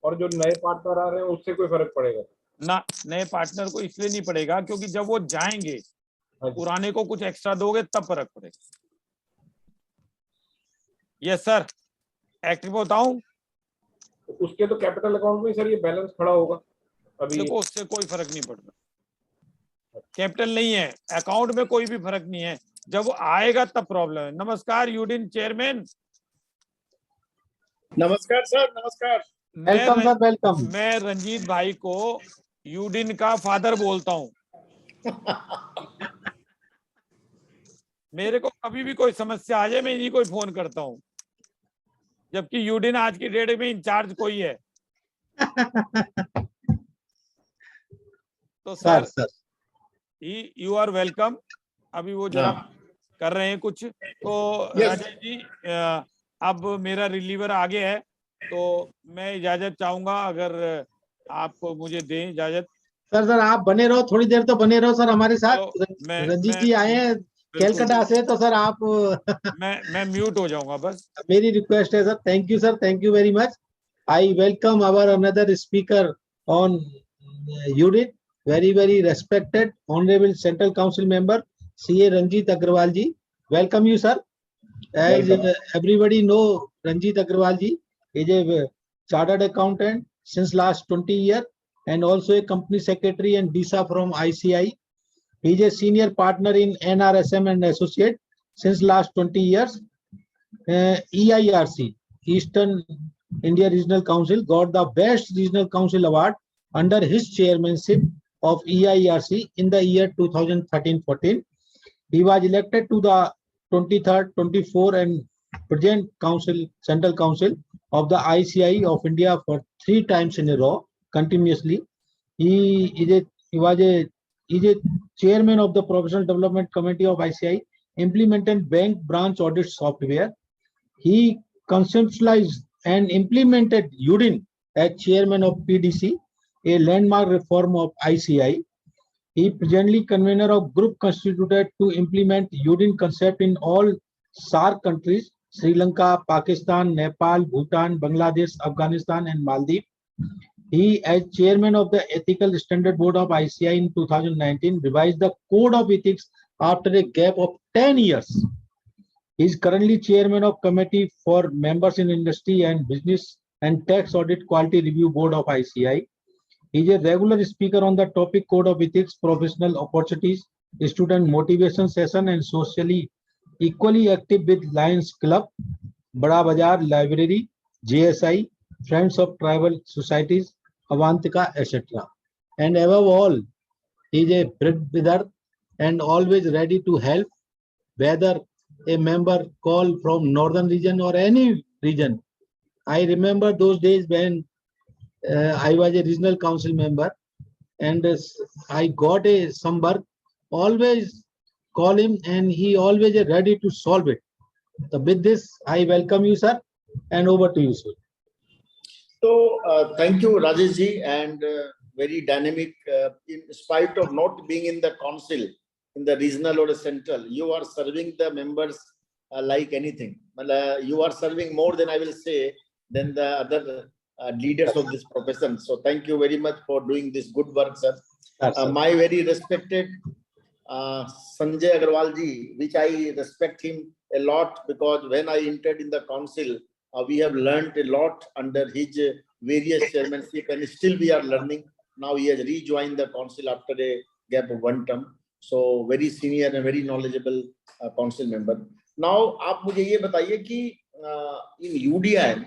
और जो नए पार्टनर आ रहे हैं उससे कोई फर्क पड़ेगा ना, नए पार्टनर को इसलिए नहीं पड़ेगा क्योंकि जब वो जाएंगे, पुराने को कुछ एक्स्ट्रा दोगे तब फर्क पड़ेगा। यस सर, एक्ट में बताऊं, उसके तो कैपिटल अकाउंट में सर ये बैलेंस खड़ा होगा अभी। देखो उससे कोई फर्क नहीं पड़ता, कैपिटल नहीं है अकाउंट में, कोई भी फर्क नहीं है, जब वो आएगा तब प्रॉब्लम है। नमस्कार यूडिन चेयरमैन। नमस्कार सर, नमस्कार। Welcome sir, welcome. मैं रंजीत भाई को यूडिन का फादर बोलता हूँ। मेरे को कभी भी कोई समस्या आ जाए मैं इन्हीं को फोन करता हूँ, जबकि यूडिन आज की डेट में इंचार्ज कोई है। तो सर यू आर वेलकम। अभी वो जरा कर रहे हैं कुछ, तो राजेश जी अब मेरा रिलीवर आगे है, तो मैं इजाजत चाहूंगा, अगर आप मुझे दें इजाजत। सर आप बने रहो, थोड़ी देर तो बने रहो सर हमारे साथ। तो रंजीत जी आए हैं कैलकाटा से, तो सर आप मैं म्यूट हो जाऊंगा बस। मेरी रिक्वेस्ट है sir. Thank you sir, thank you very much. I welcome our another speaker on unit, very respected honorable central council member CA Ranjit Agrawal ji. Welcome you sir. As everybody know, Ranjit Agrawal ji is a chartered accountant since last 20 years and also a company secretary and DISA from ICI. He is a senior partner in NRSM and associate since last 20 years. EIRC, Eastern India Regional Council, got the Best Regional Council Award under his chairmanship of EIRC in the year 2013-14. He was elected to the 23rd, 24 and present council, Central Council of the ICI of India for 3 times in a row continuously. He was a chairman of the Professional Development Committee of ICI, implemented bank branch audit software. He conceptualized and implemented UDIN as chairman of PDC, a landmark reform of ICI. He presently convener of group constituted to implement UDIN concept in all SAARC countries, Sri Lanka, Pakistan, Nepal, Bhutan, Bangladesh, Afghanistan and Maldives. He, as chairman of the Ethical Standard Board of ICI in 2019, revised the Code of Ethics after a gap of 10 years. He is currently chairman of Committee for Members in Industry and Business and Tax Audit Quality Review Board of ICI. He is a regular speaker on the topic Code of Ethics, Professional Opportunities, Student Motivation Session and socially equally active with Lions Club, Bada Bazaar Library, JSI, Friends of Tribal Societies, Avantika, etc. And above all, he is a breadwinner and always ready to help, whether a member call from northern region or any region. I remember those days when I was a regional council member and I got some work, always call him and he always ready to solve it. So with this, I welcome you, sir, and over to you, sir. So thank you, Rajesh ji, and very dynamic. In spite of not being in the council, in the regional or the central, you are serving the members like anything. You are serving more than I will say than the other leaders of this profession. So thank you very much for doing this good work, sir. Yes, sir. My very respected Sanjay Agarwal ji, which I respect him a lot, because when I entered in the council, we have learned a lot under his various chairmanship, and still we are learning. Now he has rejoined the council after a gap of 1 term. So very senior and very knowledgeable council member. Now, आप मुझे ये बताइए कि in UDI,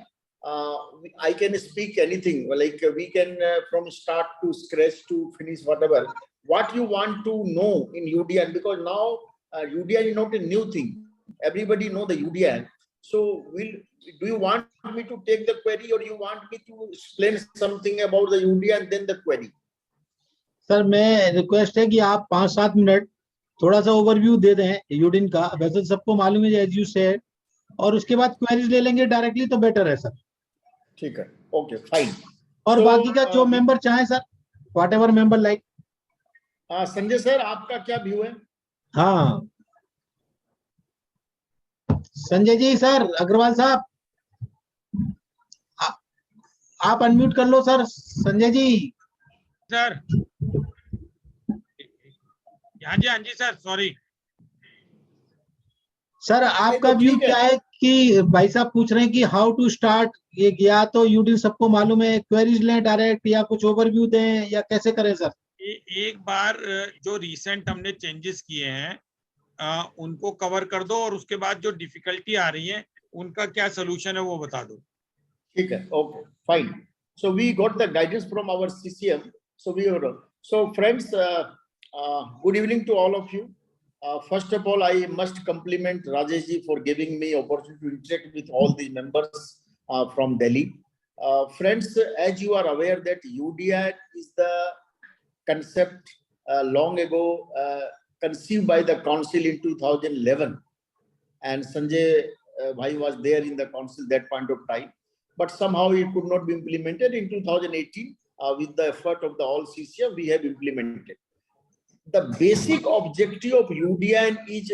I can speak anything. Like we can from start to scratch to finish whatever. What you want to know in UDI, because now UDI is not a new thing. Everybody know the UDI. So do you want me to take the query, or you want me to explain something about the UDI and then the query? Sir मैं request है कि आप 5-7 minute थोड़ा सा overview दे दें UDIN का, वैसे सबको मालूम है एज यू सेड, और उसके बाद क्वेरीज ले लेंगे डायरेक्टली तो बेटर है सर. ठीक है, ओके फाइन. और So, बाकी का जो मेंबर चाहे sir, what ever member like. Sanjay sir, आपका क्या व्यू है? हाँ संजय जी, सर अग्रवाल साहब आप अनम्यूट कर लो सर. संजय जी सर. हाँ जी सर, सॉरी सर, आपका व्यू क्या है कि भाई साहब पूछ रहे हैं कि हाउ टू स्टार्ट, ये गया तो यूडिन सबको मालूम है, क्वेरीज लें डायरेक्ट या कुछ ओवरव्यू दें या कैसे करें सर? एक बार जो रिसेंट हमने चेंजेस किए हैं उनको कवर कर दो, और उसके बाद जो डिफिकल्टी आ रही है उनका क्या सोल्यूशन है वो बता दो. ठीक है, okay fine. So we got the guidance from our CCM. So friends, good evening to all of you. First of all, I must compliment Rajesh ji for giving me opportunity to interact with all the members from Delhi. Friends, as you are aware that UDI is the concept long ago conceived by the council in 2011, and Sanjay bhai was there in the council that point of time, but somehow it could not be implemented. In 2018, with the effort of the all CCM, we have implemented. The basic objective of UDI is,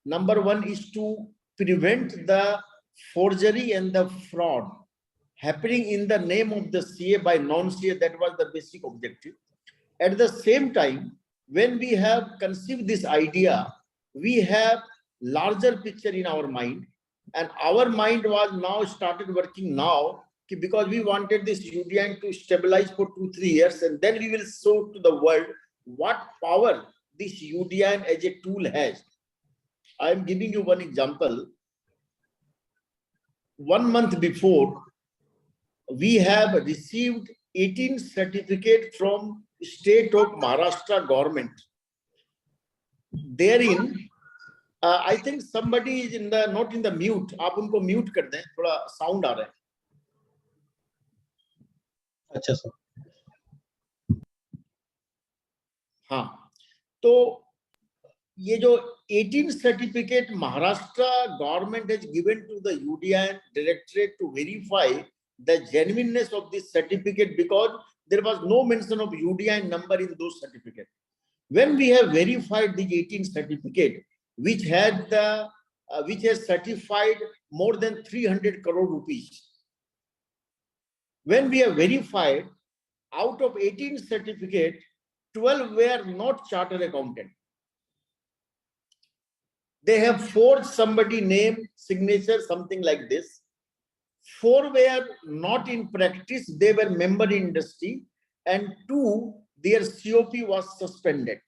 number one, is to prevent the forgery and the fraud happening in the name of the CA by non-CA. That was the basic objective. At the same time, when we have conceived this idea, we have larger picture in our mind, and our mind was now started working now, because we wanted this UDI to stabilize for 2-3 years, and then we will show to the world what power this UDI as a tool has. I am giving you one example. 1 month before, we have received 18 certificates from state of Maharashtra government. Therein, I think somebody is in the not in the mute. आप उनको mute कर दें, थोड़ा sound आ रहा है. अच्छा sir. हाँ, तो ये जो 18 certificate Maharashtra government has given to the UDI directorate to verify the genuineness of this certificate, because there was no mention of UDI number in those certificates. When we have verified the 18 certificate, which had the which has certified more than 300 crore rupees. When we have verified, out of 18 certificate, 12 were not chartered accountant. They have forged somebody name, signature, something like this. 4 were not in practice, they were member in industry, and 2, their COP was suspended.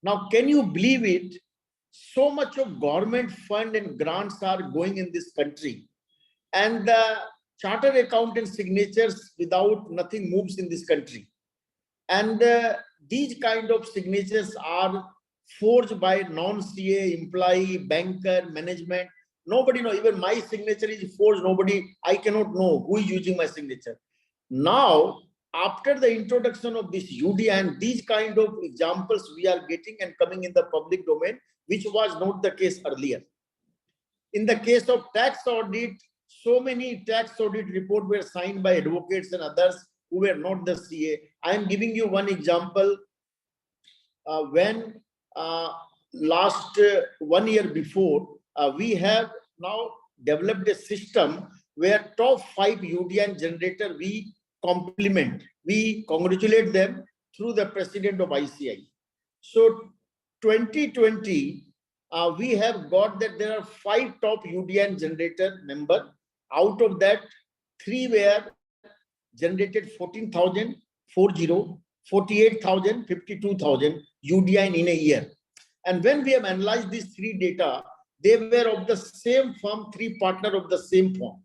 Now, can you believe it? So much of government fund and grants are going in this country, and the chartered accountant signatures without nothing moves in this country. And these kind of signatures are forged by non-CA, employee, banker, management. Nobody knows. Even my signature is forged. I cannot know who is using my signature. Now, after the introduction of this UDI and these kind of examples we are getting and coming in the public domain, which was not the case earlier. In the case of tax audit, so many tax audit reports were signed by advocates and others who were not the CA. I am giving you one example. When last 1 year before, we have now developed a system where top 5 UDN generator we compliment, we congratulate them through the president of ICI. So 2020, we have got that there are 5 top UDN generator member. Out of that, 3 were generated 14,000, 48,000, 52,000 UDN in a year. And when we have analyzed these 3 data, they were of the same firm, 3 partner of the same firm.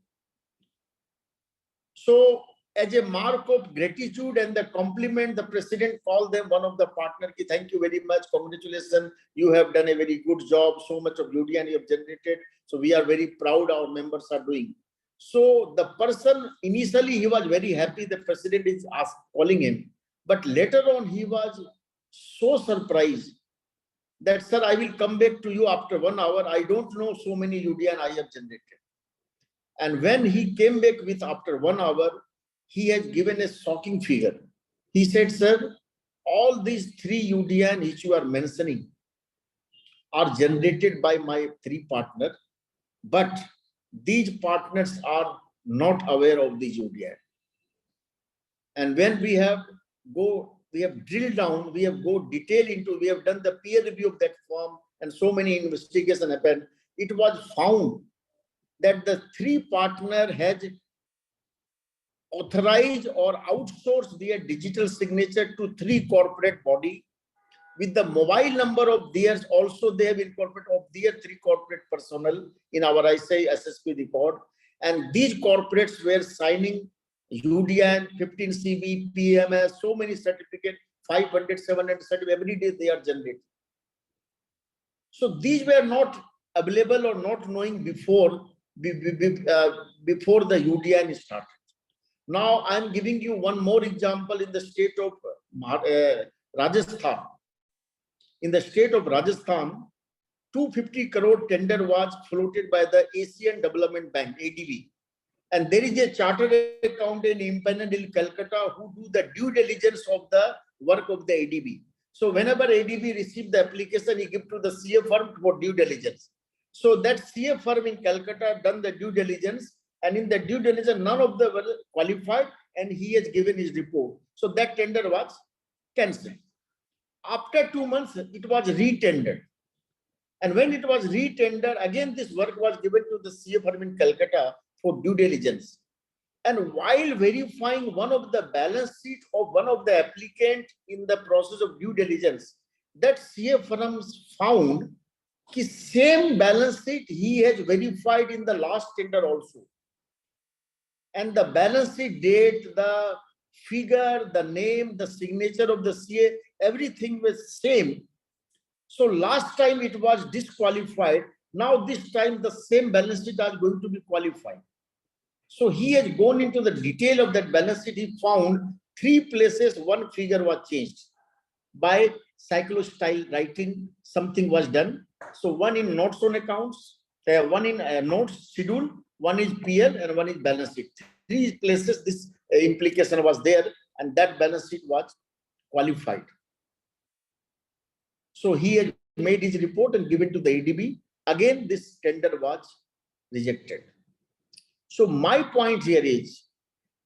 So as a mark of gratitude and the compliment, the president called them one of the partner. Thank you very much. Congratulations. You have done a very good job. So much of UDN you have generated. So we are very proud our members are doing. So the person, initially he was very happy the president is calling him. But later on he was so surprised that, sir, I will come back to you after 1 hour. I don't know so many UDN I have generated. And when he came back with after 1 hour, he has given a shocking figure. He said, sir, all these 3 UDN which you are mentioning are generated by my 3 partners, but these partners are not aware of these UDN. And when we have drilled down, we have go detail into, we have done the peer review of that firm and so many investigations happened. It was found that the 3 partner has authorized or outsourced their digital signature to 3 corporate body with the mobile number of theirs. Also they have incorporated of their 3 corporate personnel in our ICI SSP record. And these corporates were signing UDN, 15 CB, PMS, so many certificates, 500, 700 certificates, every day they are generated. So these were not available or not knowing before the UDN started. Now I am giving you one more example in the state of Rajasthan. In the state of Rajasthan, 250 crore tender was floated by the Asian Development Bank, ADB. And there is a chartered accountant independent in Calcutta who do the due diligence of the work of the ADB. So whenever ADB received the application, he give to the CA firm for due diligence. So that CA firm in Calcutta done the due diligence, and in the due diligence, none of them were qualified, and he has given his report. So that tender was cancelled. After 2 months, it was re-tendered. And when it was re-tendered, again, this work was given to the CA firm in Calcutta for due diligence. And while verifying one of the balance sheet of one of the applicant in the process of due diligence, that CA firms found the same balance sheet he has verified in the last tender also. And the balance sheet date, the figure, the name, the signature of the CA, everything was same. So last time it was disqualified. Now this time the same balance sheet are going to be qualified. So he has gone into the detail of that balance sheet. He found 3 places, 1 figure was changed. By cyclo-style writing, something was done. So one in notes on accounts, one in notes schedule, one is PL and one is balance sheet. 3 places this implication was there, and that balance sheet was qualified. So he had made his report and given to the ADB. Again, this tender was rejected. So my point here is,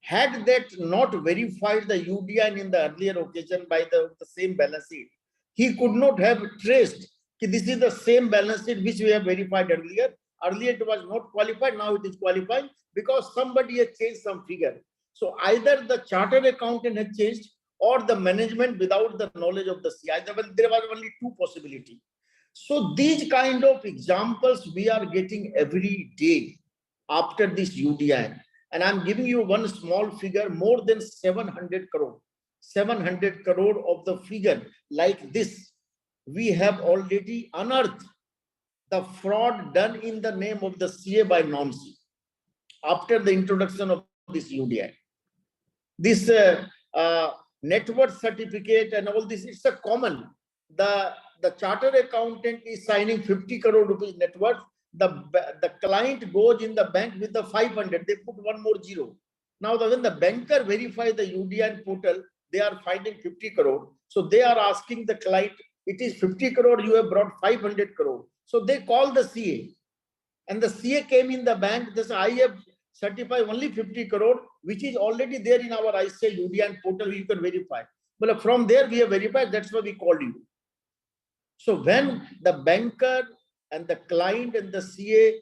had that not verified the UDN in the earlier occasion by the same balance sheet, he could not have traced that this is the same balance sheet which we have verified earlier. Earlier it was not qualified, now it is qualified because somebody has changed some figure. So either the chartered accountant has changed or the management without the knowledge of the CA. There was only 2 possibilities. So these kind of examples we are getting every day after this UDN. And I'm giving you one small figure, more than 700 crore. 700 crore of the figure like this, we have already unearthed the fraud done in the name of the CA by non-CA after the introduction of this UDN. This net worth certificate and all this, it's a common. the chartered accountant is signing 50 crore rupees net worth. The client goes in the bank with the 500. They put one more zero. Now, when the banker verify the UDN portal, they are finding 50 crore. So they are asking the client, it is 50 crore, you have brought 500 crore. So they call the CA. And the CA came in the bank, they say, I have certified only 50 crore, which is already there in our ICICI UDN portal, you can verify. But from there, we have verified, that's why we called you. So when the banker and the client and the CA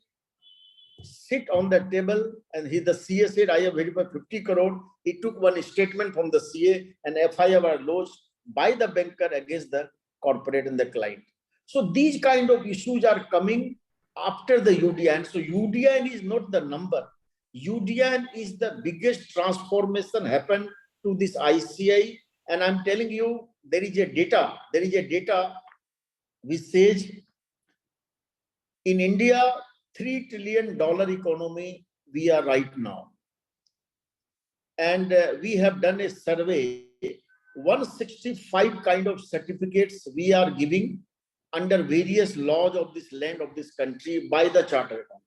sit on the table, and the CA said, I have verified 50 crore, he took one statement from the CA and FIR were lodged by the banker against the corporate and the client. So these kind of issues are coming after the UDN. So UDN is not the number. UDN is the biggest transformation happened to this ICI. And I'm telling you, there is a data which says in India, $3 trillion economy we are right now. And we have done a survey, 165 kind of certificates we are giving under various laws of this land of this country by the chartered accountant.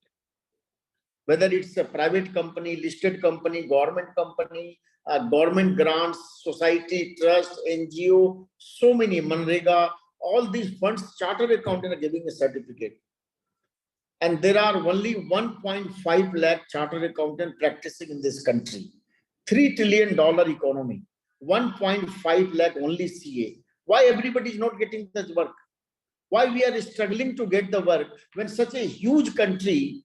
Whether it's a private company, listed company, government grants, society, trust, NGO, so many, Manrega, all these funds, chartered accountant are giving a certificate. And there are only 1.5 lakh chartered accountant practicing in this country. $3 trillion economy, 1.5 lakh only CA. Why everybody is not getting this work? Why we are struggling to get the work when such a huge country,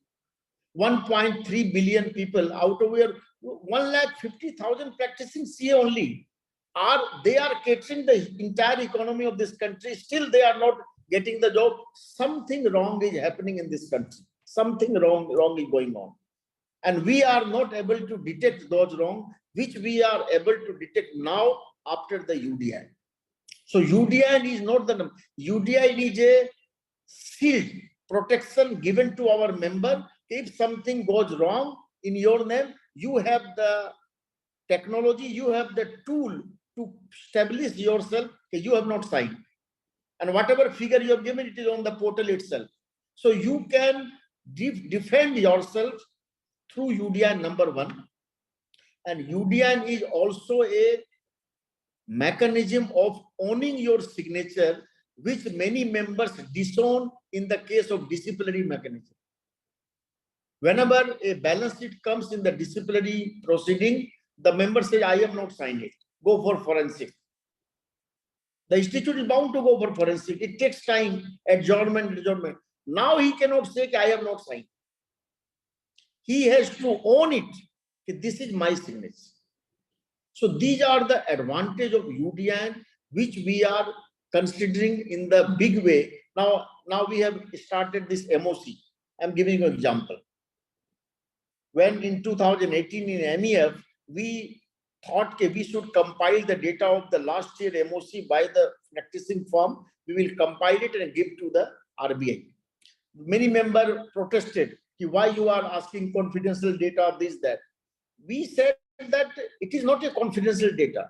1.3 billion people, out of where 1,50,000 practicing CA only, they are catering the entire economy of this country. Still, they are not getting the job. Something wrong is happening in this country. Something wrong is going on. And we are not able to detect those wrong, which we are able to detect now after the UDN. So UDN is not the number. UDN is a shield, protection given to our member. If something goes wrong in your name, you have the technology, you have the tool to establish yourself that you have not signed. And whatever figure you have given, it is on the portal itself. So you can defend yourself through UDN number one. And UDN is also a mechanism of owning your signature, which many members disown in the case of disciplinary mechanism. Whenever a balance sheet comes in the disciplinary proceeding, the member says, I have not signed it. Go for forensic. The institute is bound to go for forensic. It takes time, adjournment. Now he cannot say, I have not signed. He has to own it. This is my signature. So these are the advantage of UDN, which we are considering in the big way. Now we have started this MOC. I'm giving you an example. When in 2018 in MEF, we thought we should compile the data of the last year MOC by the practicing firm. We will compile it and give to the RBI. Many members protested, why you are asking confidential data, this, that. We said that it is not a confidential data.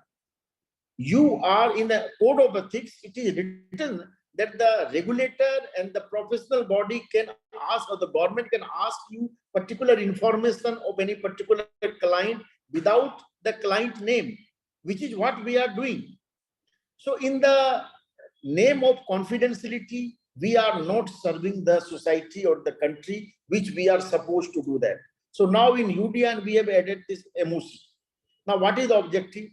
You are in the code of ethics, it is written that the regulator and the professional body can ask, or the government can ask you particular information of any particular client without the client name, which is what we are doing. So in the name of confidentiality, we are not serving the society or the country, which we are supposed to do that. So now in UDN, we have added this MOC. Now, what is the objective?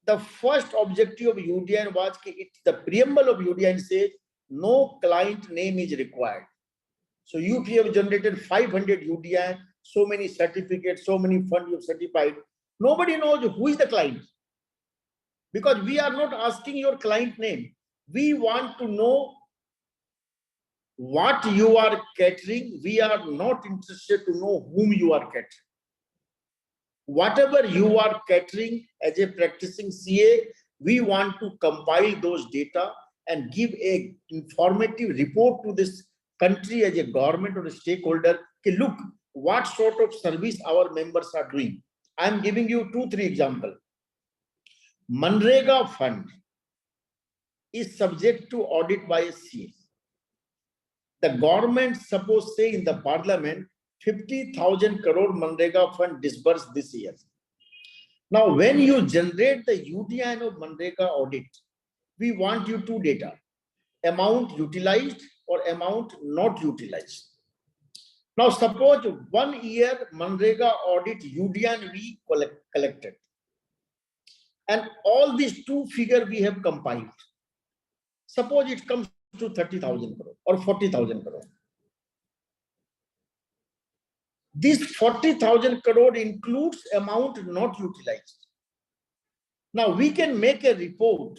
The first objective of UDN was the preamble of UDN says no client name is required. So if you have generated 500 UDN, so many certificates, so many funds you have certified, nobody knows who is the client. Because we are not asking your client name. We want to know what you are catering. We are not interested to know whom you are catering. Whatever you are catering as a practicing CA, we want to compile those data and give a informative report to this country as a government or a stakeholder. Okay, look, what sort of service our members are doing. I am giving you 2-3 examples. Manrega fund. is subject to audit by a CA. The government, suppose say in the parliament, 50,000 crore Manrega fund disbursed this year. Now, when you generate the UDN of Manrega audit, we want you two data: amount utilized or amount not utilized. Now, suppose 1 year Manrega audit UDN we collected, and all these two figures we have compiled. Suppose it comes to 30,000 crore or 40,000 crore. This 40,000 crore includes amount not utilized. Now we can make a report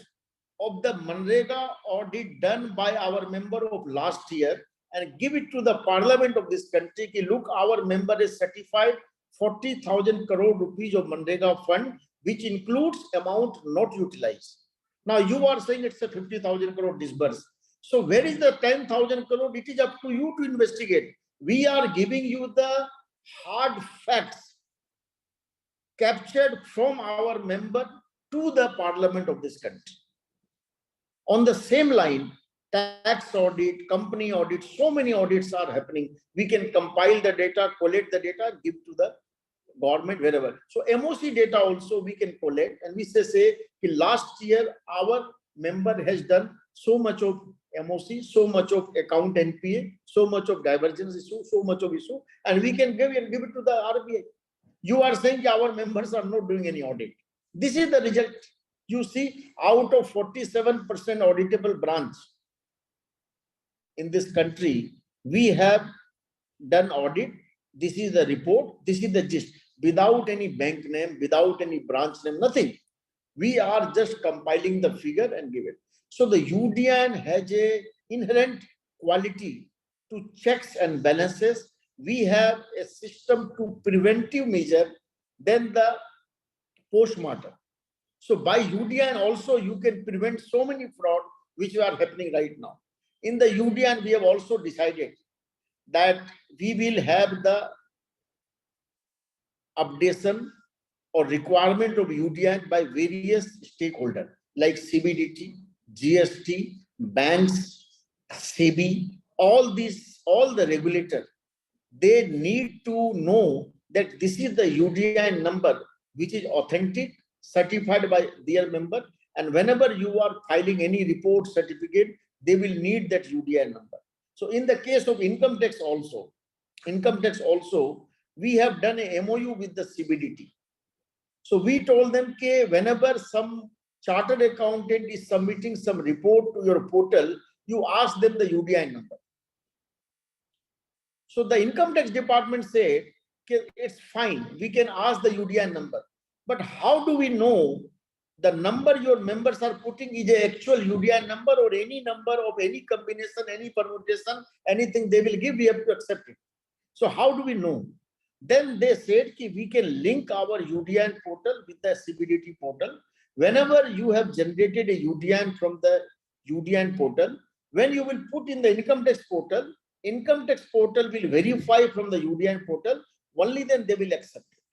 of the Manrega audit done by our member of last year and give it to the parliament of this country. Look, our member is certified 40,000 crore rupees of Manrega fund, which includes amount not utilized. Now you are saying it's a 50,000 crore disbursed. So where is the 10,000 crore? It is up to you to investigate. We are giving you the hard facts captured from our member to the parliament of this country. On the same line, tax audit, company audit, so many audits are happening. We can compile the data, collect the data, give to the government wherever. So MOC data also we can collect, and we say last year our member has done so much of MOC, so much of account NPA, so much of divergence issue, so much of issue, and we can give it to the RBI. You are saying our members are not doing any audit. This is the result. You see, out of 47% auditable branch in this country, we have done audit. This is the report. This is the gist. Without any bank name, without any branch name, nothing. We are just compiling the figure and give it. So the UDN has a inherent quality to checks and balances. We have a system to preventive measure, then the postmortem. So by UDN also you can prevent so many fraud which are happening right now. In the UDN we have also decided that we will have the updation or requirement of UDN by various stakeholders like CBDT, GST, banks, SEBI, all the regulators, they need to know that this is the UDN number which is authentic, certified by their member, and whenever you are filing any report certificate, they will need that UDN number. So in the case of income tax also, we have done a MOU with the CBDT. So we told them that whenever some chartered accountant is submitting some report to your portal, you ask them the UDN number. So the income tax department said, okay, it's fine, we can ask the UDN number. But how do we know the number your members are putting is the actual UDN number or any number of any combination, any permutation, anything they will give, we have to accept it. So how do we know? Then they said that we can link our UDN portal with the CBDT portal. Whenever you have generated a UDN from the UDN portal, when you will put in the income tax portal will verify from the UDN portal, only then they will accept it.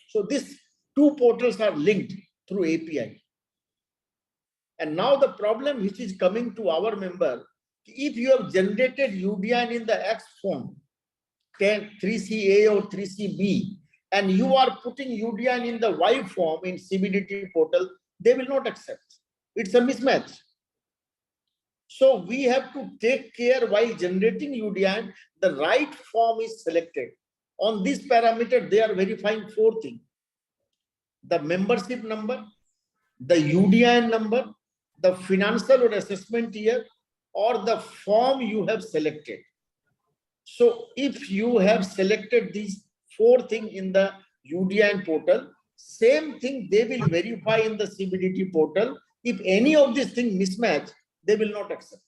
So these two portals are linked through API. And now the problem which is coming to our member, if you have generated UDN in the X form, 3CA or 3CB, and you are putting UDN in the Y form in CBDT portal, they will not accept. It's a mismatch. So we have to take care while generating UDN, the right form is selected. On this parameter, they are verifying 4 things: the membership number, the UDN number, the financial or assessment year, or the form you have selected. So if you have selected these 4 things in the UDN portal, same thing they will verify in the CBDT portal. If any of these things mismatch, they will not accept.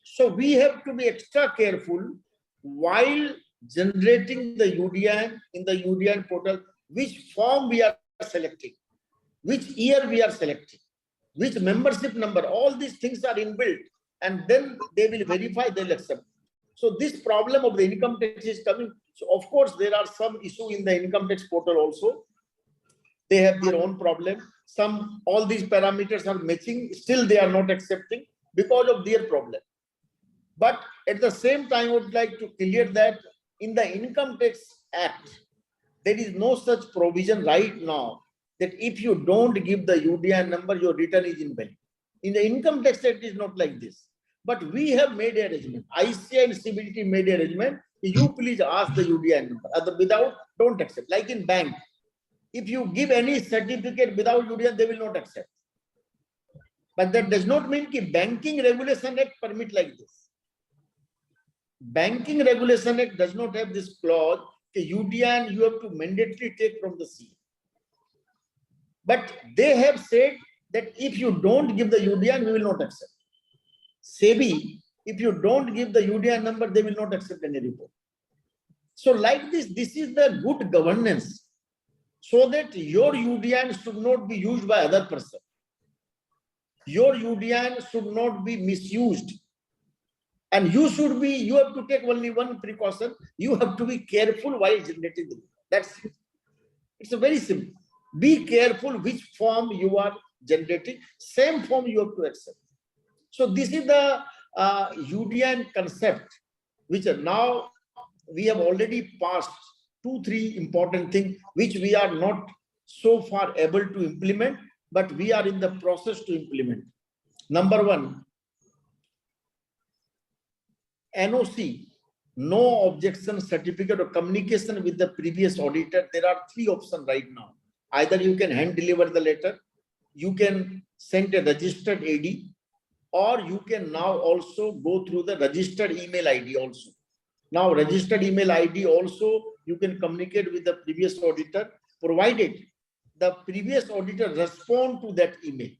So we have to be extra careful while generating the UDN in the UDN portal, which form we are selecting, which year we are selecting, which membership number, all these things are inbuilt, and then they will verify, they'll accept. So this problem of the income tax is coming. So of course, there are some issue in the income tax portal also. They have their own problem. all these parameters are matching, still they are not accepting because of their problem. But at the same time, I would like to clear that in the Income Tax Act, there is no such provision right now that if you don't give the UDN number, your return is invalid. In the Income Tax Act, it is not like this. But we have made an arrangement. ICAI and CBDT made an arrangement. You please ask the UDN number. Without, don't accept. Like in bank, if you give any certificate without UDN, they will not accept. But that does not mean that Banking Regulation Act permit like this. Banking Regulation Act does not have this clause. UDN you have to mandatorily take from the CA. But they have said that if you don't give the UDN, we will not accept. SEBI, if you don't give the UDN number, they will not accept any report. So like this is the good governance, so that your UDN should not be used by other person. Your UDN should not be misused. And you have to take only one precaution. You have to be careful while generating the. That's it. It's a very simple. Be careful which form you are generating. Same form you have to accept. So this is the UDN concept, which now we have already passed 2-3 important things, which we are not so far able to implement, but we are in the process to implement. Number 1, NOC, no objection certificate or communication with the previous auditor. There are 3 options right now. Either you can hand deliver the letter, you can send a registered AD, or you can now also go through the registered email ID also. Now registered email ID also you can communicate with the previous auditor, provided the previous auditor respond to that email.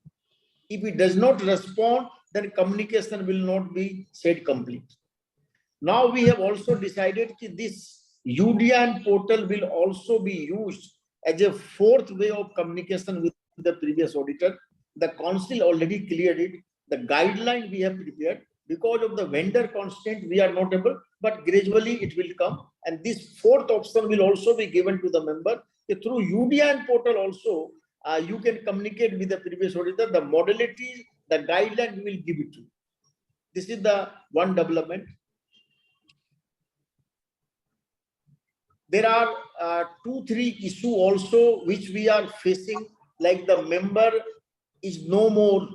If it does not respond, then communication will not be said complete. Now we have also decided that this UDN portal will also be used as a 4th way of communication with the previous auditor. The council already cleared it. The guideline we have prepared. Because of the vendor constraint, we are not able, but gradually it will come. And this 4th option will also be given to the member. Through UDN portal also, you can communicate with the previous auditor. The modality, the guideline, we will give it to you. This is the one development. There are 2-3 issues also which we are facing, like the member is no more.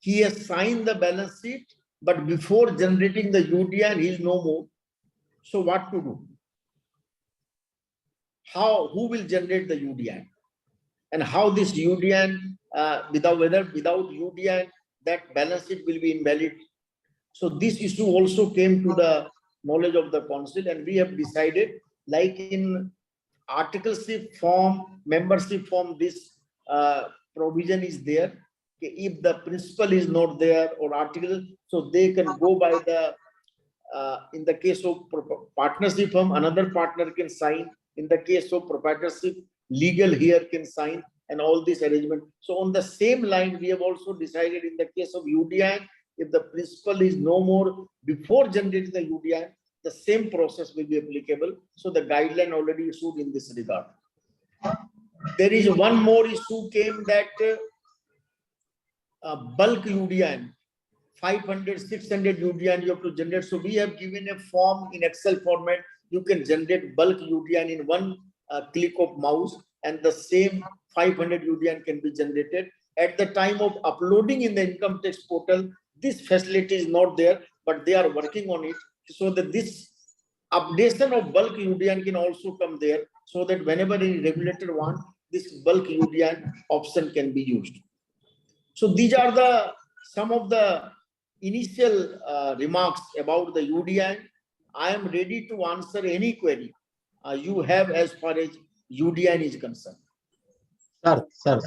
He has signed the balance sheet, but before generating the UDN, he is no more. So what to do? Who will generate the UDN? And how this UDN, without UDN, that balance sheet will be invalid. So this issue also came to the knowledge of the council, and we have decided, like in articleship form, membership form, this provision is there. If the principal is not there or article, so they can go by the, in the case of partnership firm, another partner can sign. In the case of proprietorship, legal here can sign, and all this arrangement. So on the same line, we have also decided in the case of UDN, if the principal is no more before generating the UDN, the same process will be applicable. So the guideline already issued in this regard. There is one more issue came that bulk UDN, 500, 600 UDN you have to generate. So we have given a form in Excel format. You can generate bulk UDN in one click of mouse, and the same 500 UDN can be generated. At the time of uploading in the income tax portal, this facility is not there, but they are working on it, so that this updation of bulk UDN can also come there, so that whenever any regulator wants, this bulk UDN option can be used. So these are some of the initial remarks about the UDN. I am ready to answer any query you have as far as UDN is concerned. Sir.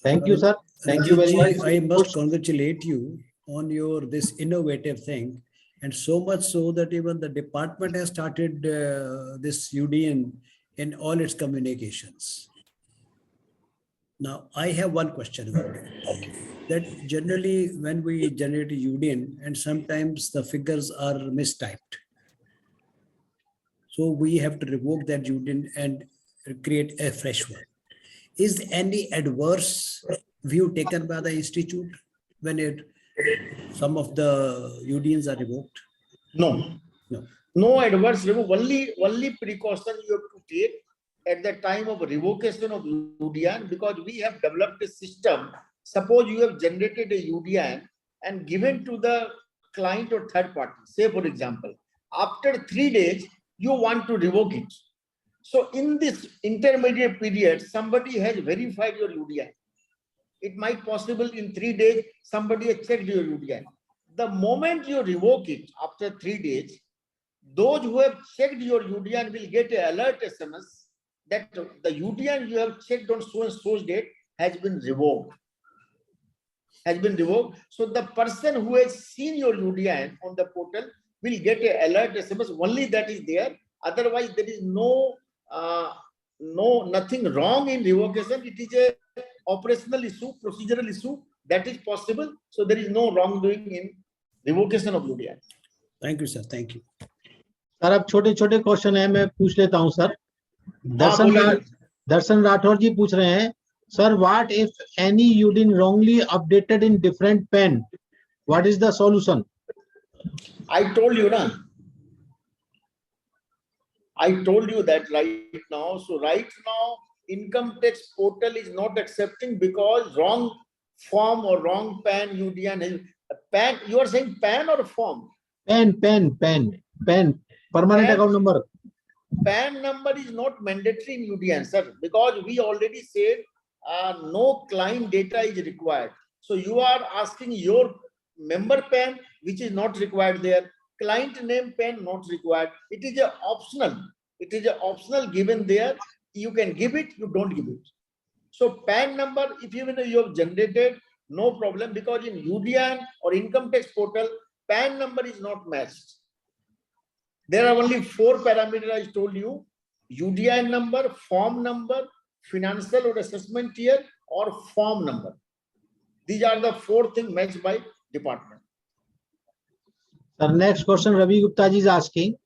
Thank you, sir. Thank you very much. I must congratulate you on this innovative thing, and so much so that even the department has started this UDN in all its communications. Now, I have one question about it. Okay. That generally when we generate a UDN, and sometimes the figures are mistyped. So we have to revoke that UDN and create a fresh one. is any adverse view taken by the institute when some of the UDNs are revoked? No. No. No adverse review. Only precaution you have to take at the time of revocation of UDN, because we have developed a system. Suppose you have generated a UDN and given to the client or third party. Say, for example, after 3 days, you want to revoke it. So in this intermediate period, somebody has verified your UDN. It might possible in 3 days, somebody has checked your UDN. The moment you revoke it after 3 days, those who have checked your UDN will get an alert SMS that the UDN you have checked on so and so date has been revoked. So the person who has seen your UDN on the portal will get an alert SMS, only that is there. Otherwise, there is nothing wrong in revocation. It is a operational issue, procedural issue that is possible. So there is no wrongdoing in revocation of UDN. Thank you, sir. Thank you. Sir अब छोटे छोटे question है, मैं पूछ लेता हूं sir. दर्शन राठौर जी पूछ रहे हैं, sir what if any UDIN wrongly updated in different pen, what is the solution? I told you that right now. So right now, income tax portal is not accepting because wrong form or wrong PAN UDN is PAN. You are saying PAN or form? PAN. Permanent account number. PAN number is not mandatory in UDN, sir, because we already said no client data is required. So you are asking your member PAN, which is not required there. Client name PAN not required. It is a optional. It is a optional given there. You can give it, you don't give it. So PAN number, if even you have generated, no problem, because in UDN or income tax portal, PAN number is not matched. There are only 4 parameters I told you: UDN number, form number, financial or assessment year, or form number. These are the 4 things matched by department. Sir, next question, Ravi Gupta ji is asking,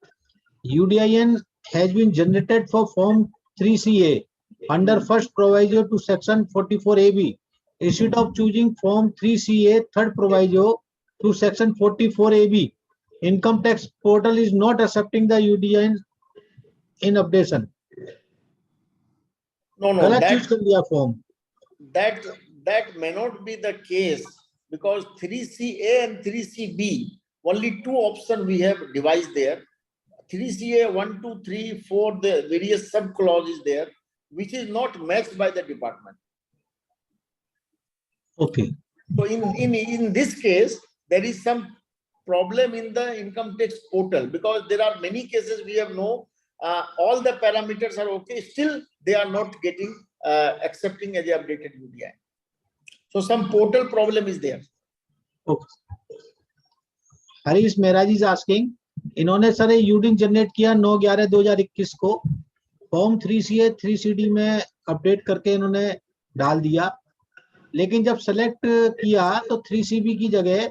UDIN has been generated for form 3CA under first proviso to section 44AB. Instead of choosing form 3CA third proviso to section 44AB, income tax portal is not accepting the UDIN in updation. No, that may not be the case, because 3CA and 3CB, only 2 options we have devised there. 3CA 1, 2, 3, 4, the various sub clauses there, which is not matched by the department. Okay. So in this case, there is some problem in the income tax portal, because there are many cases we have all the parameters are okay, still they are not getting accepting as a updated UDI. So some portal problem is there. Okay. Harish Mehra is asking, इन्होंने sir UDIN generate किया 9/11/2021 को, form 3CA 3CD में update करके इन्होंने डाल दिया, लेकिन जब सेलेक्ट किया तो 3CB की जगह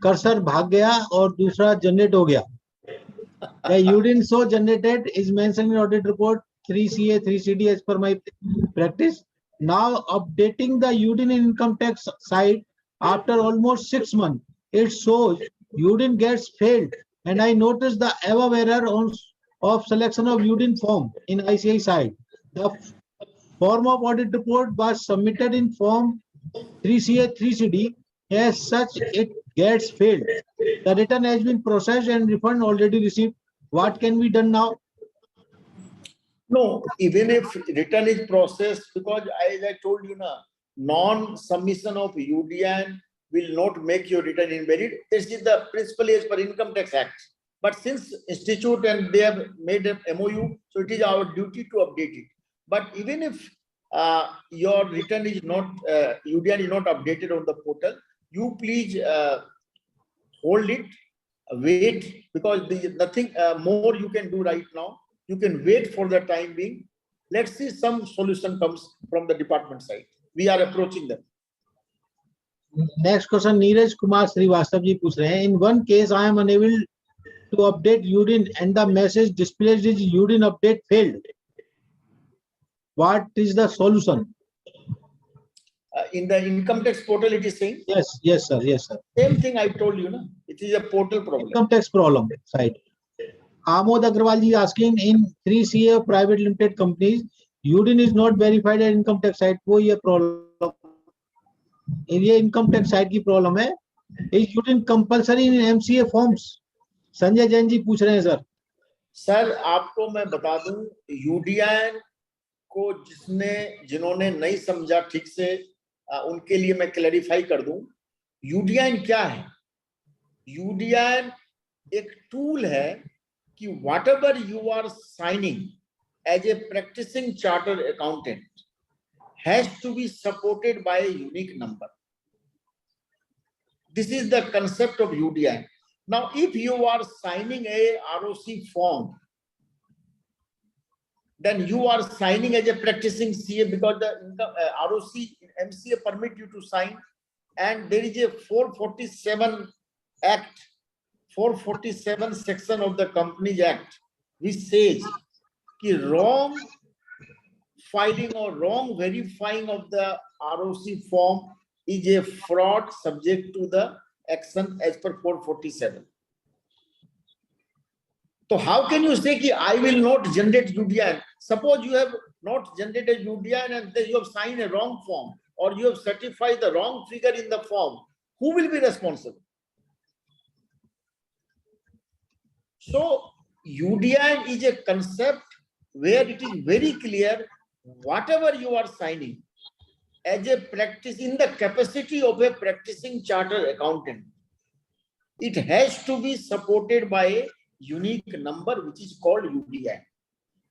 कर्सर भाग गया और दूसरा जनरेट हो गया. The UDIN so generated is mentioned in audit report 3CA 3CD as per my practice. Now updating the UDIN in income tax side after almost 6 months, it shows UDIN gets failed, and I noticed the above error of selection of UDIN form in ICI side. The form of audit report was submitted in form 3CA 3CD. As such, it gets failed. The return has been processed and refund already received. What can be done now? No, even if return is processed, because as I told you now, non-submission of UDN will not make your return invalid. This is the principle as per Income Tax Act. But since institute and they have made an MOU, so it is our duty to update it. But even if your return is not, UDN is not updated on the portal, you please hold it, wait, because there is nothing more you can do right now. You can wait for the time being. Let's see some solution comes from the department side. We are approaching them. Next question, Neeraj Kumar Srivastav ji पूछ रहे हैं. In one case, I am unable to update UDIN and the message displayed is UDIN update failed. What is the solution? in the income tax portal it is saying? Yes, sir. Yes, sir. Same thing I told you, no? It is a portal problem. Income tax problem, side. Amod Agrawal ji is asking, in 3CA private limited companies, UDIN is not verified at income tax side. वो ये problem, ये income tax side की problem है. Is UDIN compulsory in MCA forms? Sanjay Jain ji पूछ रहे हैं sir. Sir आपको मैं बता दूं, यूडीआईएन को जिन्होंने नहीं समझा ठीक से, उनके लिए मैं क्लैरिफाई कर दूं. यूडीआईएन क्या है? यूडीआईएन एक टूल है कि whatever you are signing as a practising chartered accountant has to be supported by a unique number. This is the concept of UDIN. Now, if you are signing a ROC form, then you are signing as a practicing CA, because the ROC MCA permit you to sign, and there is a 447 Act, 447 section of the Companies Act, which says कि wrong filing or wrong verifying of the ROC form is a fraud subject to the action as per 447. So how can you say कि I will not generate UDIN? Suppose you have not generated UDIN and then you have signed a wrong form, or you have certified the wrong figure in the form. Who will be responsible? So UDIN is a concept where it is very clear, whatever you are signing as a practice in the capacity of a practicing chartered accountant, it has to be supported by a unique number which is called UDIN.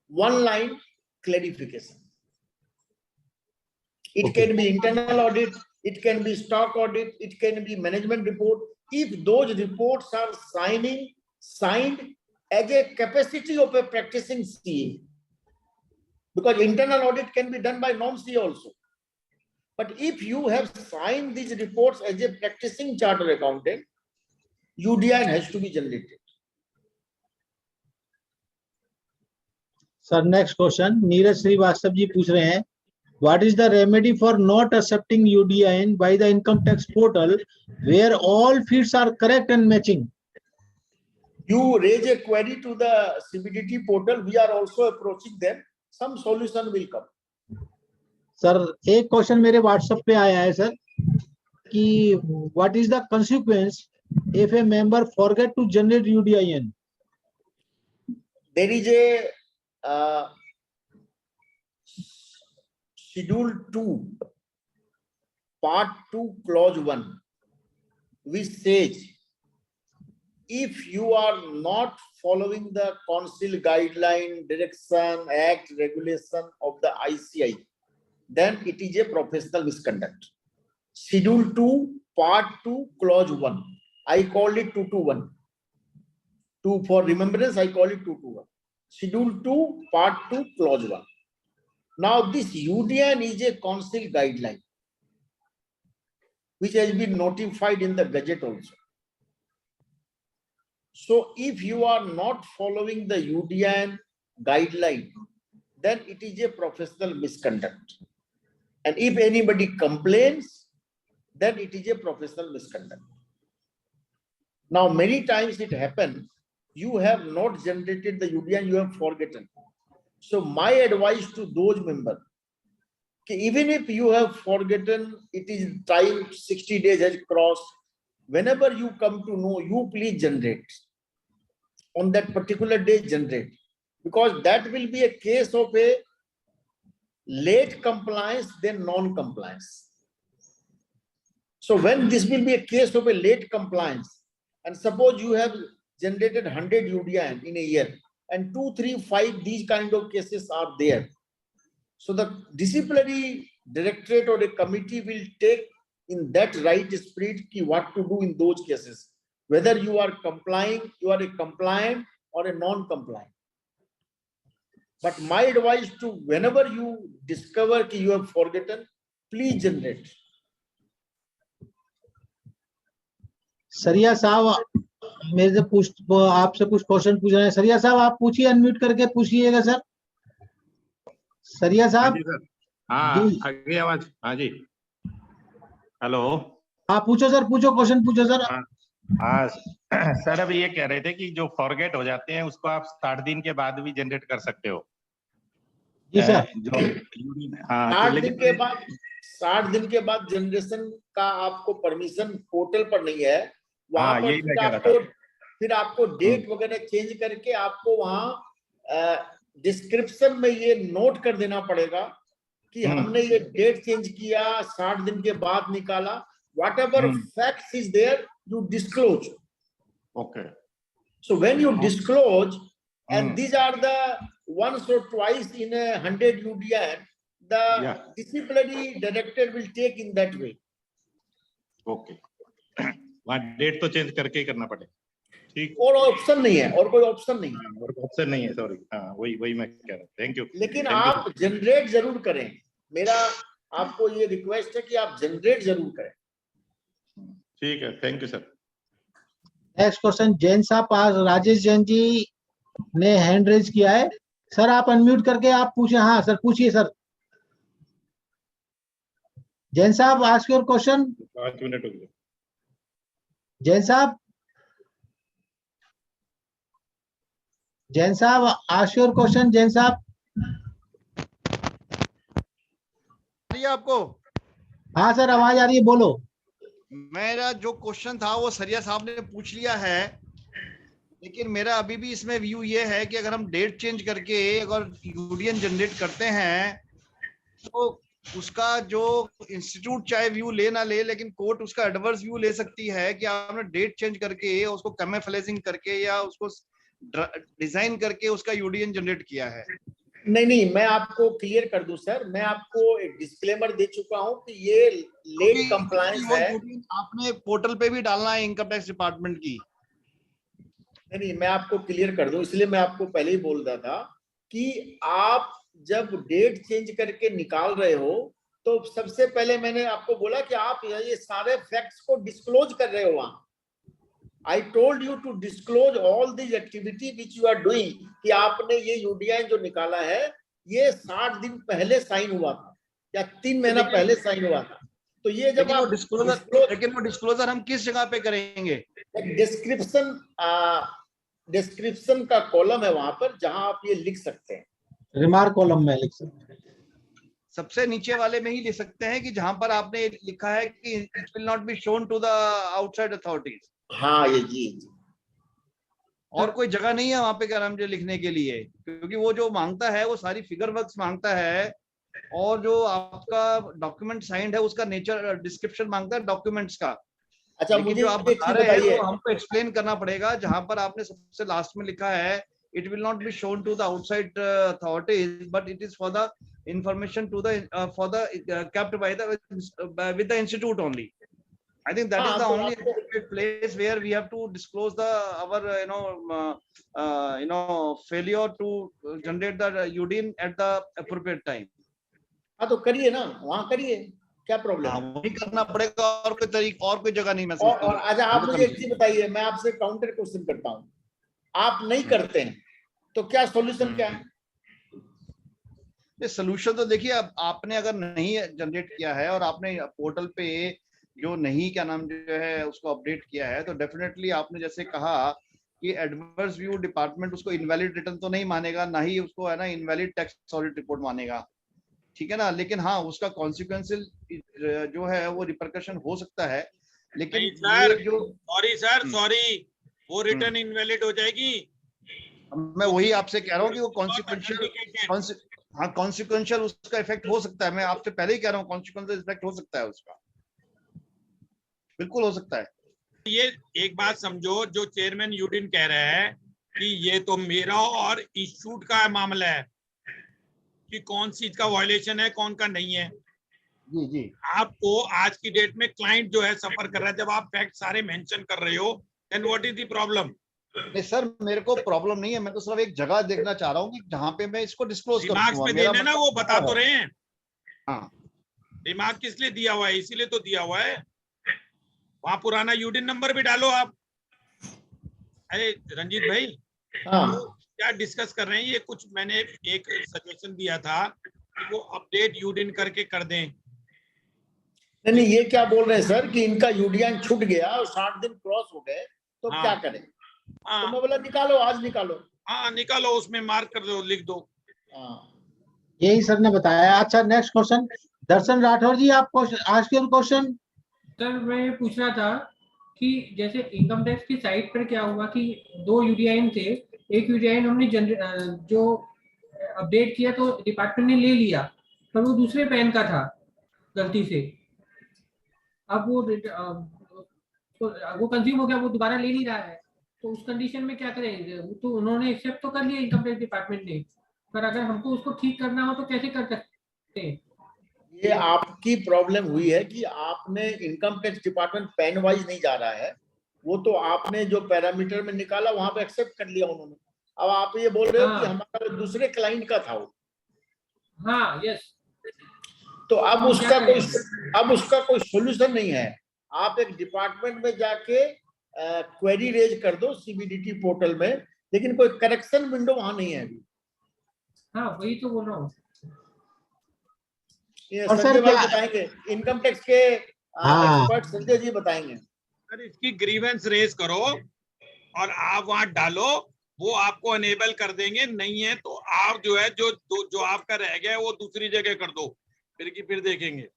One line clarification. It can be internal audit, it can be stock audit, it can be management report. If those reports are signed as a capacity of a practicing CA, because internal audit can be done by non-CA also. But if you have signed these reports as a practicing chartered accountant, UDIN has to be generated. Sir, next question. Neeraj Srivastava ji पूछ रहे हैं, what is the remedy for not accepting UDIN by the income tax portal where all fields are correct and matching? You raise a query to the CBDT portal. We are also approaching them. Some solution will come. Sir एक question मेरे WhatsApp पे आया है sir कि what is the consequence if a member forget to generate UDIN? There is a schedule 2 part 2 clause 1 which says if you are not following the council guideline, direction, act, regulation of the ICI, then it is a professional misconduct. Schedule 2 part 2 clause 1, I call it 221. 2 for remembrance, I call it 221. Schedule 2 part 2 clause 1. Now this UDIN is a council guideline which has been notified in the Gazette also. So if you are not following the UDIN guideline, then it is a professional misconduct. And if anybody complains, then it is a professional misconduct. Now, many times it happens, you have not generated the UDIN, you have forgotten. So my advice to those members, even if you have forgotten, it is time 60 days has crossed. Whenever you come to know, you please generate. On that particular day, generate. Because that will be a case of a late compliance, then non-compliance. So when this will be a case of a late compliance, and suppose you have generated 100 UDIN in a year, and 2, 3, 5, these kind of cases are there. So the disciplinary directorate or a committee will take in that right spirit what to do in those cases. Whether you are complying, you are a compliant or a non-compliant. But my advice to whenever you discover you have forgotten, please generate. सरिया साहब मेरे से आपसे कुछ question पूछ रहे हैं. सरिया साहब आप पूछिए, अनम्यूट करके पूछिएगा सर. सरिया साहब. हाँ, आगे आवाज. हाँ जी. हेलो। हाँ पूछो सर, पूछो, क्वेश्चन पूछो सर। हाँ सर, अभी ये कह रहे थे कि जो फॉरगेट हो जाते हैं उसको आप 60 दिन के बाद भी जनरेट कर सकते हो। जी सर। जो हाँ, तो 60 दिन लेकिन के बाद 60 दिन के बाद जनरेशन का आपको परमिशन पोर्टल पर नहीं है, वहां हाँ, पर यही मैं कह रहा था। फिर आपको डेट वगैरह चेंज करके आपको वहां डिस्क्रिप्शन में ये नोट कर देना पड़ेगा कि हमने ये डेट चेंज किया, 60 दिन के बाद निकाला। Whatever facts is there you disclose. Okay. So when you disclose, and these are the once or twice in 100 UDN, the disciplinary director will take in that way. Okay, वहाँ date तो change करके ही करना पड़ेगा। ठीक, और option नहीं है, और कोई ऑप्शन नहीं है। और ऑप्शन नहीं है, सॉरी। हाँ, वही मैं कह रहा हूँ। Thank you. लेकिन आप जनरेट जरूर करें, मेरा आपको ये रिक्वेस्ट है कि आप जनरेट जरूर करें। ठीक है, thank you sir. Next question Jain साहब, आज राजेश जैन जी ने हैंड रेज किया है। सर आप अनम्यूट करके आप पूछे। हाँ सर, पूछिए सर। जैन साहब, आस्क योर क्वेश्चन। 5 मिनट हो गए। जैन साहब, जैन साहब, आस्क योर क्वेश्चन। जैन साहब, आपको? हाँ सर, आवाज आ रही है, बोलो। मेरा जो क्वेश्चन था वो सरिया साहब ने पूछ लिया है, लेकिन मेरा अभी भी इसमें व्यू ये है कि अगर हम डेट चेंज करके अगर यूडीएन जनरेट करते हैं तो उसका जो इंस्टीट्यूट चाहे व्यू ले ना ले, लेकिन कोर्ट उसका एडवर्स व्यू ले सकती है कि आपने डेट चेंज करके उसको कैमोफ्लेजिंग करके या उसको डिजाइन करके उसका यूडीएन जनरेट किया है। नहीं, मैं आपको क्लियर कर दूं सर, मैं आपको एक डिस्क्लेमर दे चुका हूं कि ये लेट कंप्लायंस है। आपने पोर्टल पे भी डालना है इनकम टैक्स डिपार्टमेंट की। नहीं, मैं आपको क्लियर कर दूं, इसलिए मैं आपको पहले ही बोल रहा था कि आप जब डेट चेंज करके निकाल रहे हो तो सबसे पहले मैंने आपको बोला कि आप ये सारे फैक्ट्स को डिस्क्लोज कर रहे हो। वहां I told you to disclose all these activity which you are doing, कि आपने ये यूडीआई जो निकाला है ये 60 दिन पहले साइन हुआ था या 3 महीना पहले साइन हुआ था। तो ये जब आप लेकिन वो डिस्क्लोजर हम किस जगह पे करेंगे? डिस्क्रिप्शन का कॉलम है वहां पर जहां आप ये लिख सकते हैं। रिमार्क कॉलम में लिख सकते हैं। सबसे नीचे वाले में ही लिख सकते हैं कि जहां पर आपने लिखा है कि it will not be shown to the outside authorities. हाँ, ये जी। और कोई जगह नहीं है वहां पे क्या नाम जो लिखने के लिए, क्योंकि वो जो मांगता है वो सारी फिगर वर्क्स मांगता है, और जो आपका डॉक्यूमेंट साइंड है उसका नेचर डिस्क्रिप्शन मांगता है डॉक्यूमेंट्स का। अच्छा, लेकिन जो आप बता रहे हैं वो हमको एक्सप्लेन करना पड़ेगा। जहां पर आपने सबसे लास्ट में लिखा है it will not be shown to the outside authorities, but it is for the information to the for the kept by the with the institute only. I think that is the only appropriate place where we have to disclose the our failure to generate the UDIN at the appropriate time. हाँ तो करिए ना, वहाँ करिए, क्या problem है? वही करना पड़ेगा, और कोई तरीका और कोई जगह नहीं। मैं और अच्छा, आप मुझे एक चीज बताइए, मैं आपसे काउंटर क्वेश्चन करता हूँ। आप नहीं करते हैं तो क्या सॉल्यूशन क्या है? सॉल्यूशन तो देखिए, अब आपने अगर नहीं जनरेट किया है और आपने पोर्टल पे जो नहीं क्या नाम जो है उसको अपडेट किया है, तो डेफिनेटली आपने जैसे कहा कि एडवर्स व्यू डिपार्टमेंट उसको इनवैलिड रिटर्न तो नहीं मानेगा, ना ही उसको है ना इनवैलिड टैक्स ऑडिट रिपोर्ट मानेगा, ठीक है ना। लेकिन हाँ, उसका कॉन्सिक्वेंशियल जो है वो रिपरकशन हो सकता है। लेकिन सर, जो सॉरी वो रिटर्न इनवैलिड हो जाएगी। मैं वही आपसे कह रहा हूँ कि वो कॉन्सिक्वेंशियल उसका इफेक्ट हो सकता है। मैं आपसे पहले ही कह रहा हूँ कॉन्सिक्वेंशियल इफेक्ट हो सकता है उसका, बिल्कुल हो सकता है। ये एक बात समझो, जो चेयरमैन यूडिन कह रहे हैं कि ये तो मेरा और इंस्टीट्यूट का मामला है कि कौन सी चीज का वायलेशन है, कौन का नहीं है। जी जी। आपको आज की डेट में क्लाइंट जो है सफर कर रहा है, जब आप फैक्ट सारे मेंशन कर रहे हो, then what is the problem? नहीं सर, मेरे को प्रॉब्लम नहीं है, मैं तो सिर्फ एक जगह देखना चाह रहा हूँ कि जहाँ पे मैं इसको डिस्क्लोज करूंगा। में देना ना, वो बता तो रहे हैं। हाँ, दिमाग किस लिए दिया हुआ है? इसीलिए तो दिया हुआ है। वहां पुराना यूडिन नंबर भी डालो आप। अरे रंजीत भाई, तो क्या डिस्कस कर रहे हैं? ये कुछ मैंने एक सजेशन दिया था कि वो अपडेट यूडिन करके कर दें। नहीं नहीं, ये क्या बोल रहे हैं सर कि इनका यूडीएन छूट गया और 60 दिन क्रॉस हो गए तो हाँ। क्या करें? तो हाँ मैं बोला निकालो, आज निकालो। हाँ, निकालो, उसमें मार्क कर दो, लिख दो। हाँ, यही सर ने बताया। अच्छा, नेक्स्ट क्वेश्चन, दर्शन राठौर जी, आप आज के क्वेश्चन। सर मैं पूछ रहा था कि जैसे इनकम टैक्स की साइट पर क्या हुआ कि 2 यूडीआईएन थे, एक यूडीआईएन हमने जो अपडेट किया तो डिपार्टमेंट ने ले लिया, पर वो दूसरे पैन का था गलती से। अब वो कंज्यूम हो गया, वो दोबारा ले नहीं रहा है, तो उस कंडीशन में क्या करें? तो उन्होंने एक्सेप्ट तो कर लिया इनकम टैक्स डिपार्टमेंट ने, पर अगर हमको उसको ठीक करना हो तो कैसे कर सकते हैं? ये आपकी प्रॉब्लम हुई है कि आपने income tax department pan wise नहीं जा रहा है, वो तो आपने जो पैरामीटर में निकाला वहां पे एक्सेप्ट कर लिया उन्होंने। अब आप ये बोल रहे हो कि हाँ। हमारा दूसरे क्लाइंट का था वो, हाँ, यस। तो अब तो क्या उसका कोई सोल्यूशन नहीं है। आप एक डिपार्टमेंट में जाके क्वेरी रेज कर दो सीबीडीटी पोर्टल में, लेकिन कोई करेक्शन विंडो वहां नहीं है अभी। हाँ, वही तो बोल रहा हूँ। ये और सर संजय भाई क्या- बताएंगे, इनकम टैक्स के हाँ। एक्सपर्ट संजय जी बताएंगे। सर इसकी ग्रीवेंस रेज करो और आप वहां डालो, वो आपको अनेबल कर देंगे। नहीं है तो आप जो है जो आपका रह गया है वो दूसरी जगह कर दो, फिर देखेंगे।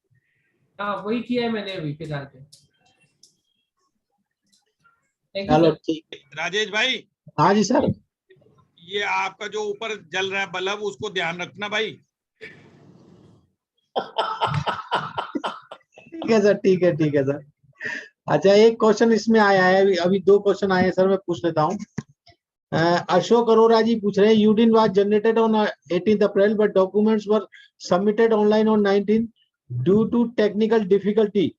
हाँ, वही किया है मैंने अभी फिलहाल पे। Thank you, चलो sir. ठीक। राजेश भाई, हाँ जी सर। ये आपका जो ऊपर जल रहा है बल्ब, उसको ध्यान रखना भाई। ठीक है सर, ठीक है, ठीक है सर। अच्छा, एक क्वेश्चन इसमें आया है, अभी 2 क्वेश्चन आए हैं सर, मैं पूछ लेता हूँ। अशोक अरोरा जी पूछ रहे हैं, UDIN was generated on 18th April but documents were submitted online on 19 due to technical difficulty,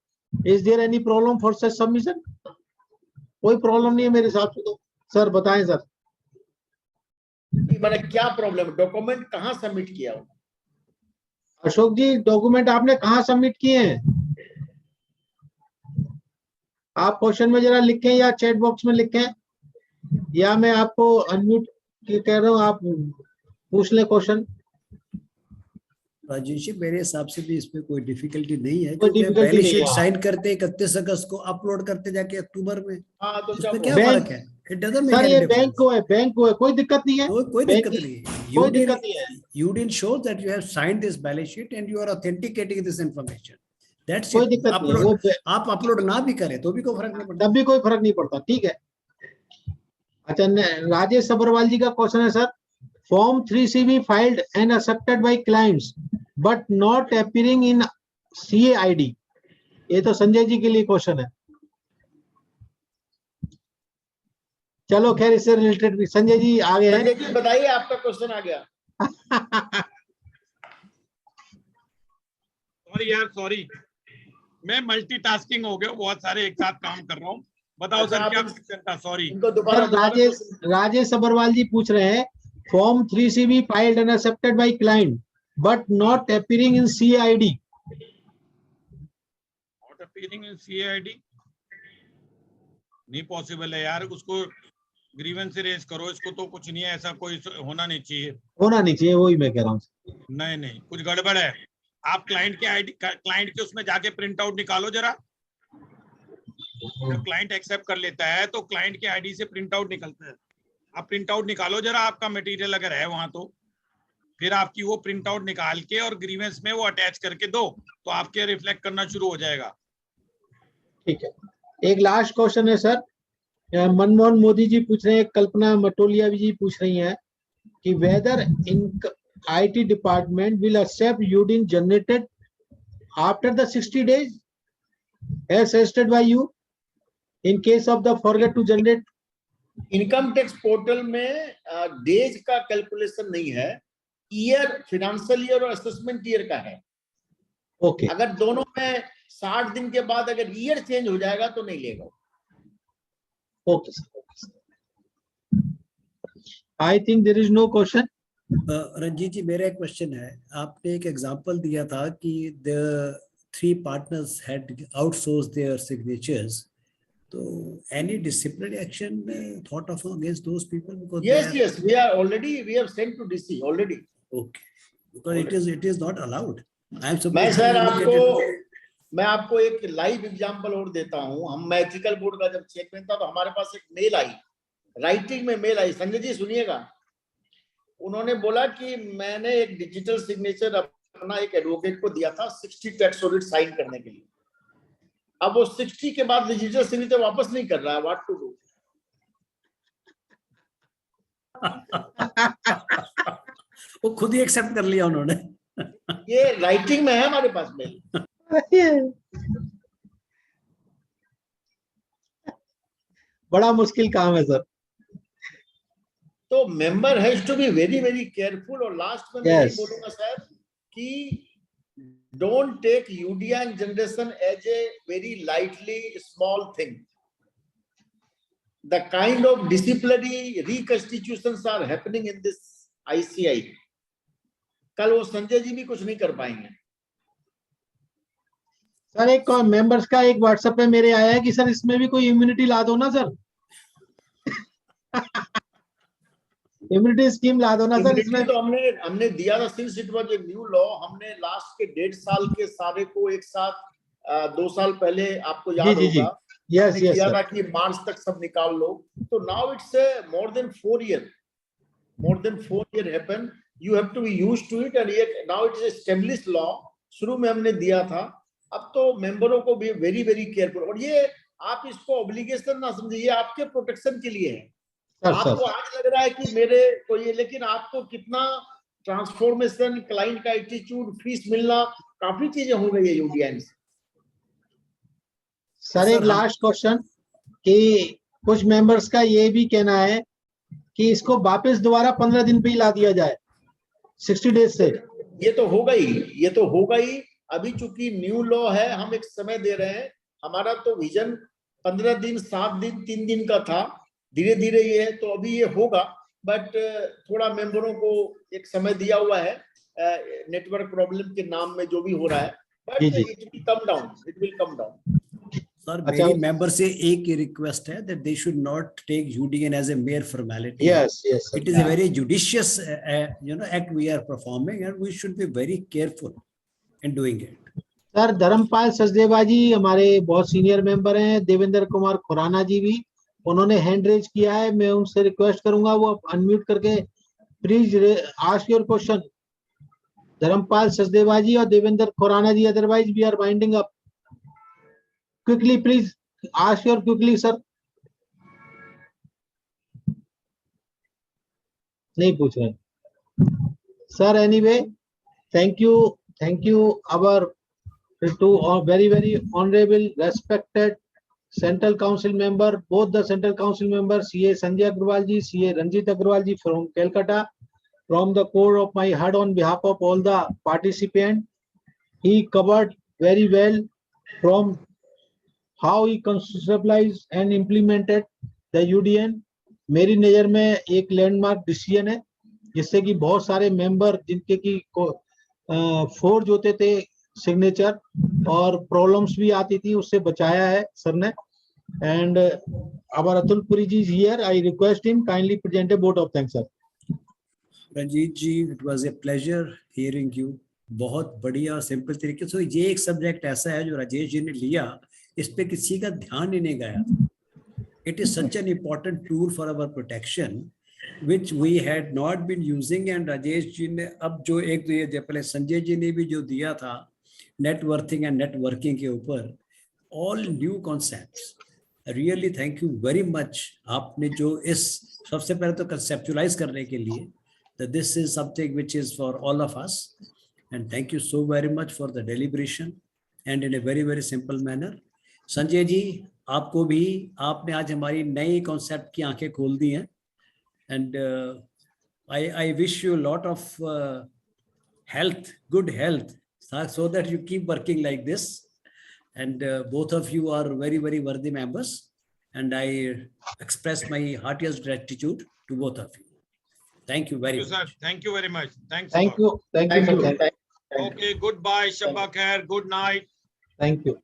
is there any problem for such submission? कोई प्रॉब्लम नहीं है मेरे हिसाब से तो। सर बताएं सर। मैंने क्या प्रॉब्लम, डॉक्यूमेंट कहाँ सबमिट किया हो? अशोक जी, डॉक्यूमेंट आपने कहाँ सबमिट किए हैं? आप क्वेश्चन में जरा लिखें या चैट बॉक्स में लिखें, या मैं आपको अनम्यूट कह रहा हूँ, आप पूछ ले क्वेश्चन। राजेश जी, मेरे हिसाब से भी इसमें कोई डिफिकल्टी नहीं है, कोई क्योंकि difficulty बैलेंस नहीं शीट है। साइन करते 31 अगस्त को, अपलोड करते जाके अक्टूबर में, हाँ, तो इसमें क्या क्या बैंक- फर्क है? It doesn't make sir any ये डिफरेंस। बैंक को है, कोई दिक्कत नहीं है। कोई बैंक दिक्कत की- नहीं है। कोई दिक्कत नहीं है। UDIN shows that you have signed this balance sheet and you are authenticating this information. That's कोई it. दिक्कत नहीं है, अपलोड वो आप अपलोड ना भी करें तो भी कोई फर्क नहीं पड़ता। तब भी कोई फर्क नहीं पड़ता, ठीक है। अच्छा, राजेश सबरवाल जी का क्वेश्चन है sir, form 3CB filed and accepted by clients but not appearing in CAID। ये तो संजय जी के लिए क्वेश्चन है। चलो खैर, इससे रिलेटेड भी संजय जी आगे हैं। संजय जी बताइए, आपका क्वेश्चन आ गया। सॉरी यार, सॉरी, मैं मल्टीटास्किंग हो गया, बहुत सारे एक साथ काम कर रहा हूँ। बताओ अच्छा, सर आप क्या इन- क्वेश्चन था? सॉरी। इनको दोबारा राजेश सबरवाल जी पूछ रहे हैं, form 3CB filed and accepted by client but not appearing in CAID। Not appearing in CAID नहीं पॉसिबल है यार, उसको ग्रीवेंस से रेज करो, इसको तो कुछ नहीं है, ऐसा कोई होना नहीं चाहिए। होना नहीं चाहिए, वही मैं कह रहा हूँ। नहीं नहीं, कुछ गड़बड़ है। आप क्लाइंट के उसमें जाके प्रिंट आउट निकालो जरा। जब क्लाइंट एक्सेप्ट कर लेता है तो क्लाइंट के आईडी से प्रिंट आउट निकलता है। आप प्रिंट आउट निकालो जरा, आपका मटेरियल अगर है वहां, तो फिर आपकी वो प्रिंट आउट निकाल के और ग्रीवेंस में वो अटैच करके दो, तो आपके रिफ्लेक्ट करना शुरू हो जाएगा। ठीक है, एक लास्ट क्वेश्चन है सर, मनमोहन मोदी जी पूछ रहे हैं, कल्पना मटोलिया जी पूछ रही हैं कि whether in IT department will accept UDIN generated after the 60 days as suggested by you in case of the forget to generate। Income tax portal में डेज का कैलकुलेशन नहीं है, ईयर, फाइनेंशियल ईयर और असेसमेंट ईयर का है। Okay, अगर दोनों में 60 दिन के बाद अगर ईयर चेंज हो जाएगा तो नहीं लेगा। Okay sir, I think there is no question. Ranjeet ji, मेरा एक क्वेश्चन है। आपने एक एग्जांपल दिया था कि the 3 partners had outsourced their signatures, तो any disciplinary action thought of against those people because Yes, they are, we have sent to DC already. okay, because it is not allowed. I am मैं supposed sir to आपको मैं आपको एक live example और देता हूं। हम magical board का जब चेयरमैन था तो हमारे पास एक मेल आई, राइटिंग में मेल आई। संजय जी सुनिएगा, उन्होंने बोला कि मैंने एक डिजिटल सिग्नेचर अपना एक एडवोकेट को दिया था 60 टैक्स ऑडिट साइन करने के लिए। अब वो 60 के बाद डिजिटल सिग्नेचर वापस नहीं कर रहा है, व्हाट टू डू? वो खुद ही एक्सेप्ट कर लिया उन्होंने। ये राइटिंग में है हमारे पास मेल। बड़ा मुश्किल काम है सर। तो member has to be very very careful. और लास्ट में मैं Yes. यही बोलूंगा सर कि don't take UDIN generation as a very lightly small thing. The kind of disciplinary reconstitutions are happening in this ICI. कल वो संजय जी भी कुछ नहीं कर पाएंगे। सर एक मेंबर्स का एक व्हाट्सएप पे मेरे आया है कि सर इसमें भी कोई इम्यूनिटी ला दो ना सर। इम्यूनिटी स्कीम ला दो ना सर इसमें। तो हमने दिया था, since it was a new law. हमने लास्ट के 1.5 साल के सारे को एक साथ 2 साल पहले आपको याद होगा यस हमने यस किया सर। था कि मार्च तक सब निकाल लो। तो now it's more than 4 year happen. You have to be used to it and ये now it is established law. शुरू में हमने दिया था, अब तो मेंबरों को भी वेरी वेरी केयरफुल। और ये आप इसको ऑब्लिगेशन ना समझिए, ये आपके प्रोटेक्शन के लिए है। आपको आज लग रहा है कि मेरे को ये, लेकिन आपको कितना ट्रांसफॉर्मेशन, क्लाइंट का एटीट्यूड, फीस मिलना, काफी चीजें हो गई है यूडीएन से। सर एक लास्ट क्वेश्चन कि कुछ मेंबर्स का ये भी कहना है कि इसको वापस दोबारा 15 दिन पे ही ला दिया जाए 60 डेज से। ये तो होगा ही। अभी चूंकि न्यू लॉ है, हम एक समय दे रहे हैं। हमारा तो विजन 15 दिन, 7 दिन, 3 दिन का था। धीरे धीरे ये है, तो अभी ये होगा। बट थोड़ा मेंबरों को एक समय दिया हुआ है नेटवर्क प्रॉब्लम के नाम में जो भी हो रहा है। But it will come down. Sir मेरी मेंबर से एक ही रिक्वेस्ट है that they should not take UDN as a mere formality. Yes. It is a very judicious act we are performing and we should be very careful in doing it. Sir Dharampal Sachdeva ji हमारे बहुत senior member हैं, देवेंद्र कुमार खुराना जी भी, उन्होंने hand raise किया है। मैं उनसे request करूंगा वो अनम्यूट करके please ask your question. Dharampal Sachdeva ji और Devendra Khurana ji, otherwise we are winding up. Quickly please ask your quickly sir. नहीं पूछ रहे sir. Anyway thank you our to very very honorable respected central council member, both the central council members, CA Sanjay Agrawal ji, CA Ranjit Agrawal ji from Calcutta, from the core of my heart on behalf of all the participants. He covered very well from how he conceptualized and implemented the UDN. मेरी नजर में एक landmark decision है जिससे कि बहुत सारे member जिनके की फोर्ज होते थे सिग्नेचर और प्रॉब्लम्स भी आती थी, उससे बचाया है सर ने। And our Atul Puri ji is here. I request him kindly present a vote of thanks sir. Ranjeet ji, it was a pleasure hearing you. बहुत बढ़िया सिंपल तरीके से। ये एक सब्जेक्ट ऐसा है जो राजेश जी ने लिया, इस पे किसी का ध्यान ही नहीं गया। It is such an important tool for our protection which we had not been using। and Rajesh ji ने अब जो एक पहले संजय जी ने भी जो दिया था नेटवर्थिंग एंड नेटवर्किंग के ऊपर, all new concepts. Really thank you very much. आपने जो इस सबसे पहले तो कंसेप्चुलाइज करने के लिए, that this is something which is for all of us, and thank you so very much for the deliberation and in a very very simple manner। Sanjay ji आपको भी, आपने आज हमारी नई कॉन्सेप्ट की आंखें खोल दी हैं। And I wish you a lot of health, good health, so that you keep working like this. And both of you are very, very worthy members. And I express my heartiest gratitude to both of you. Thank you very much. Sir, thank you very much. Thanks. Thank you. Okay, goodbye. Shabba khair. Good night. Thank you.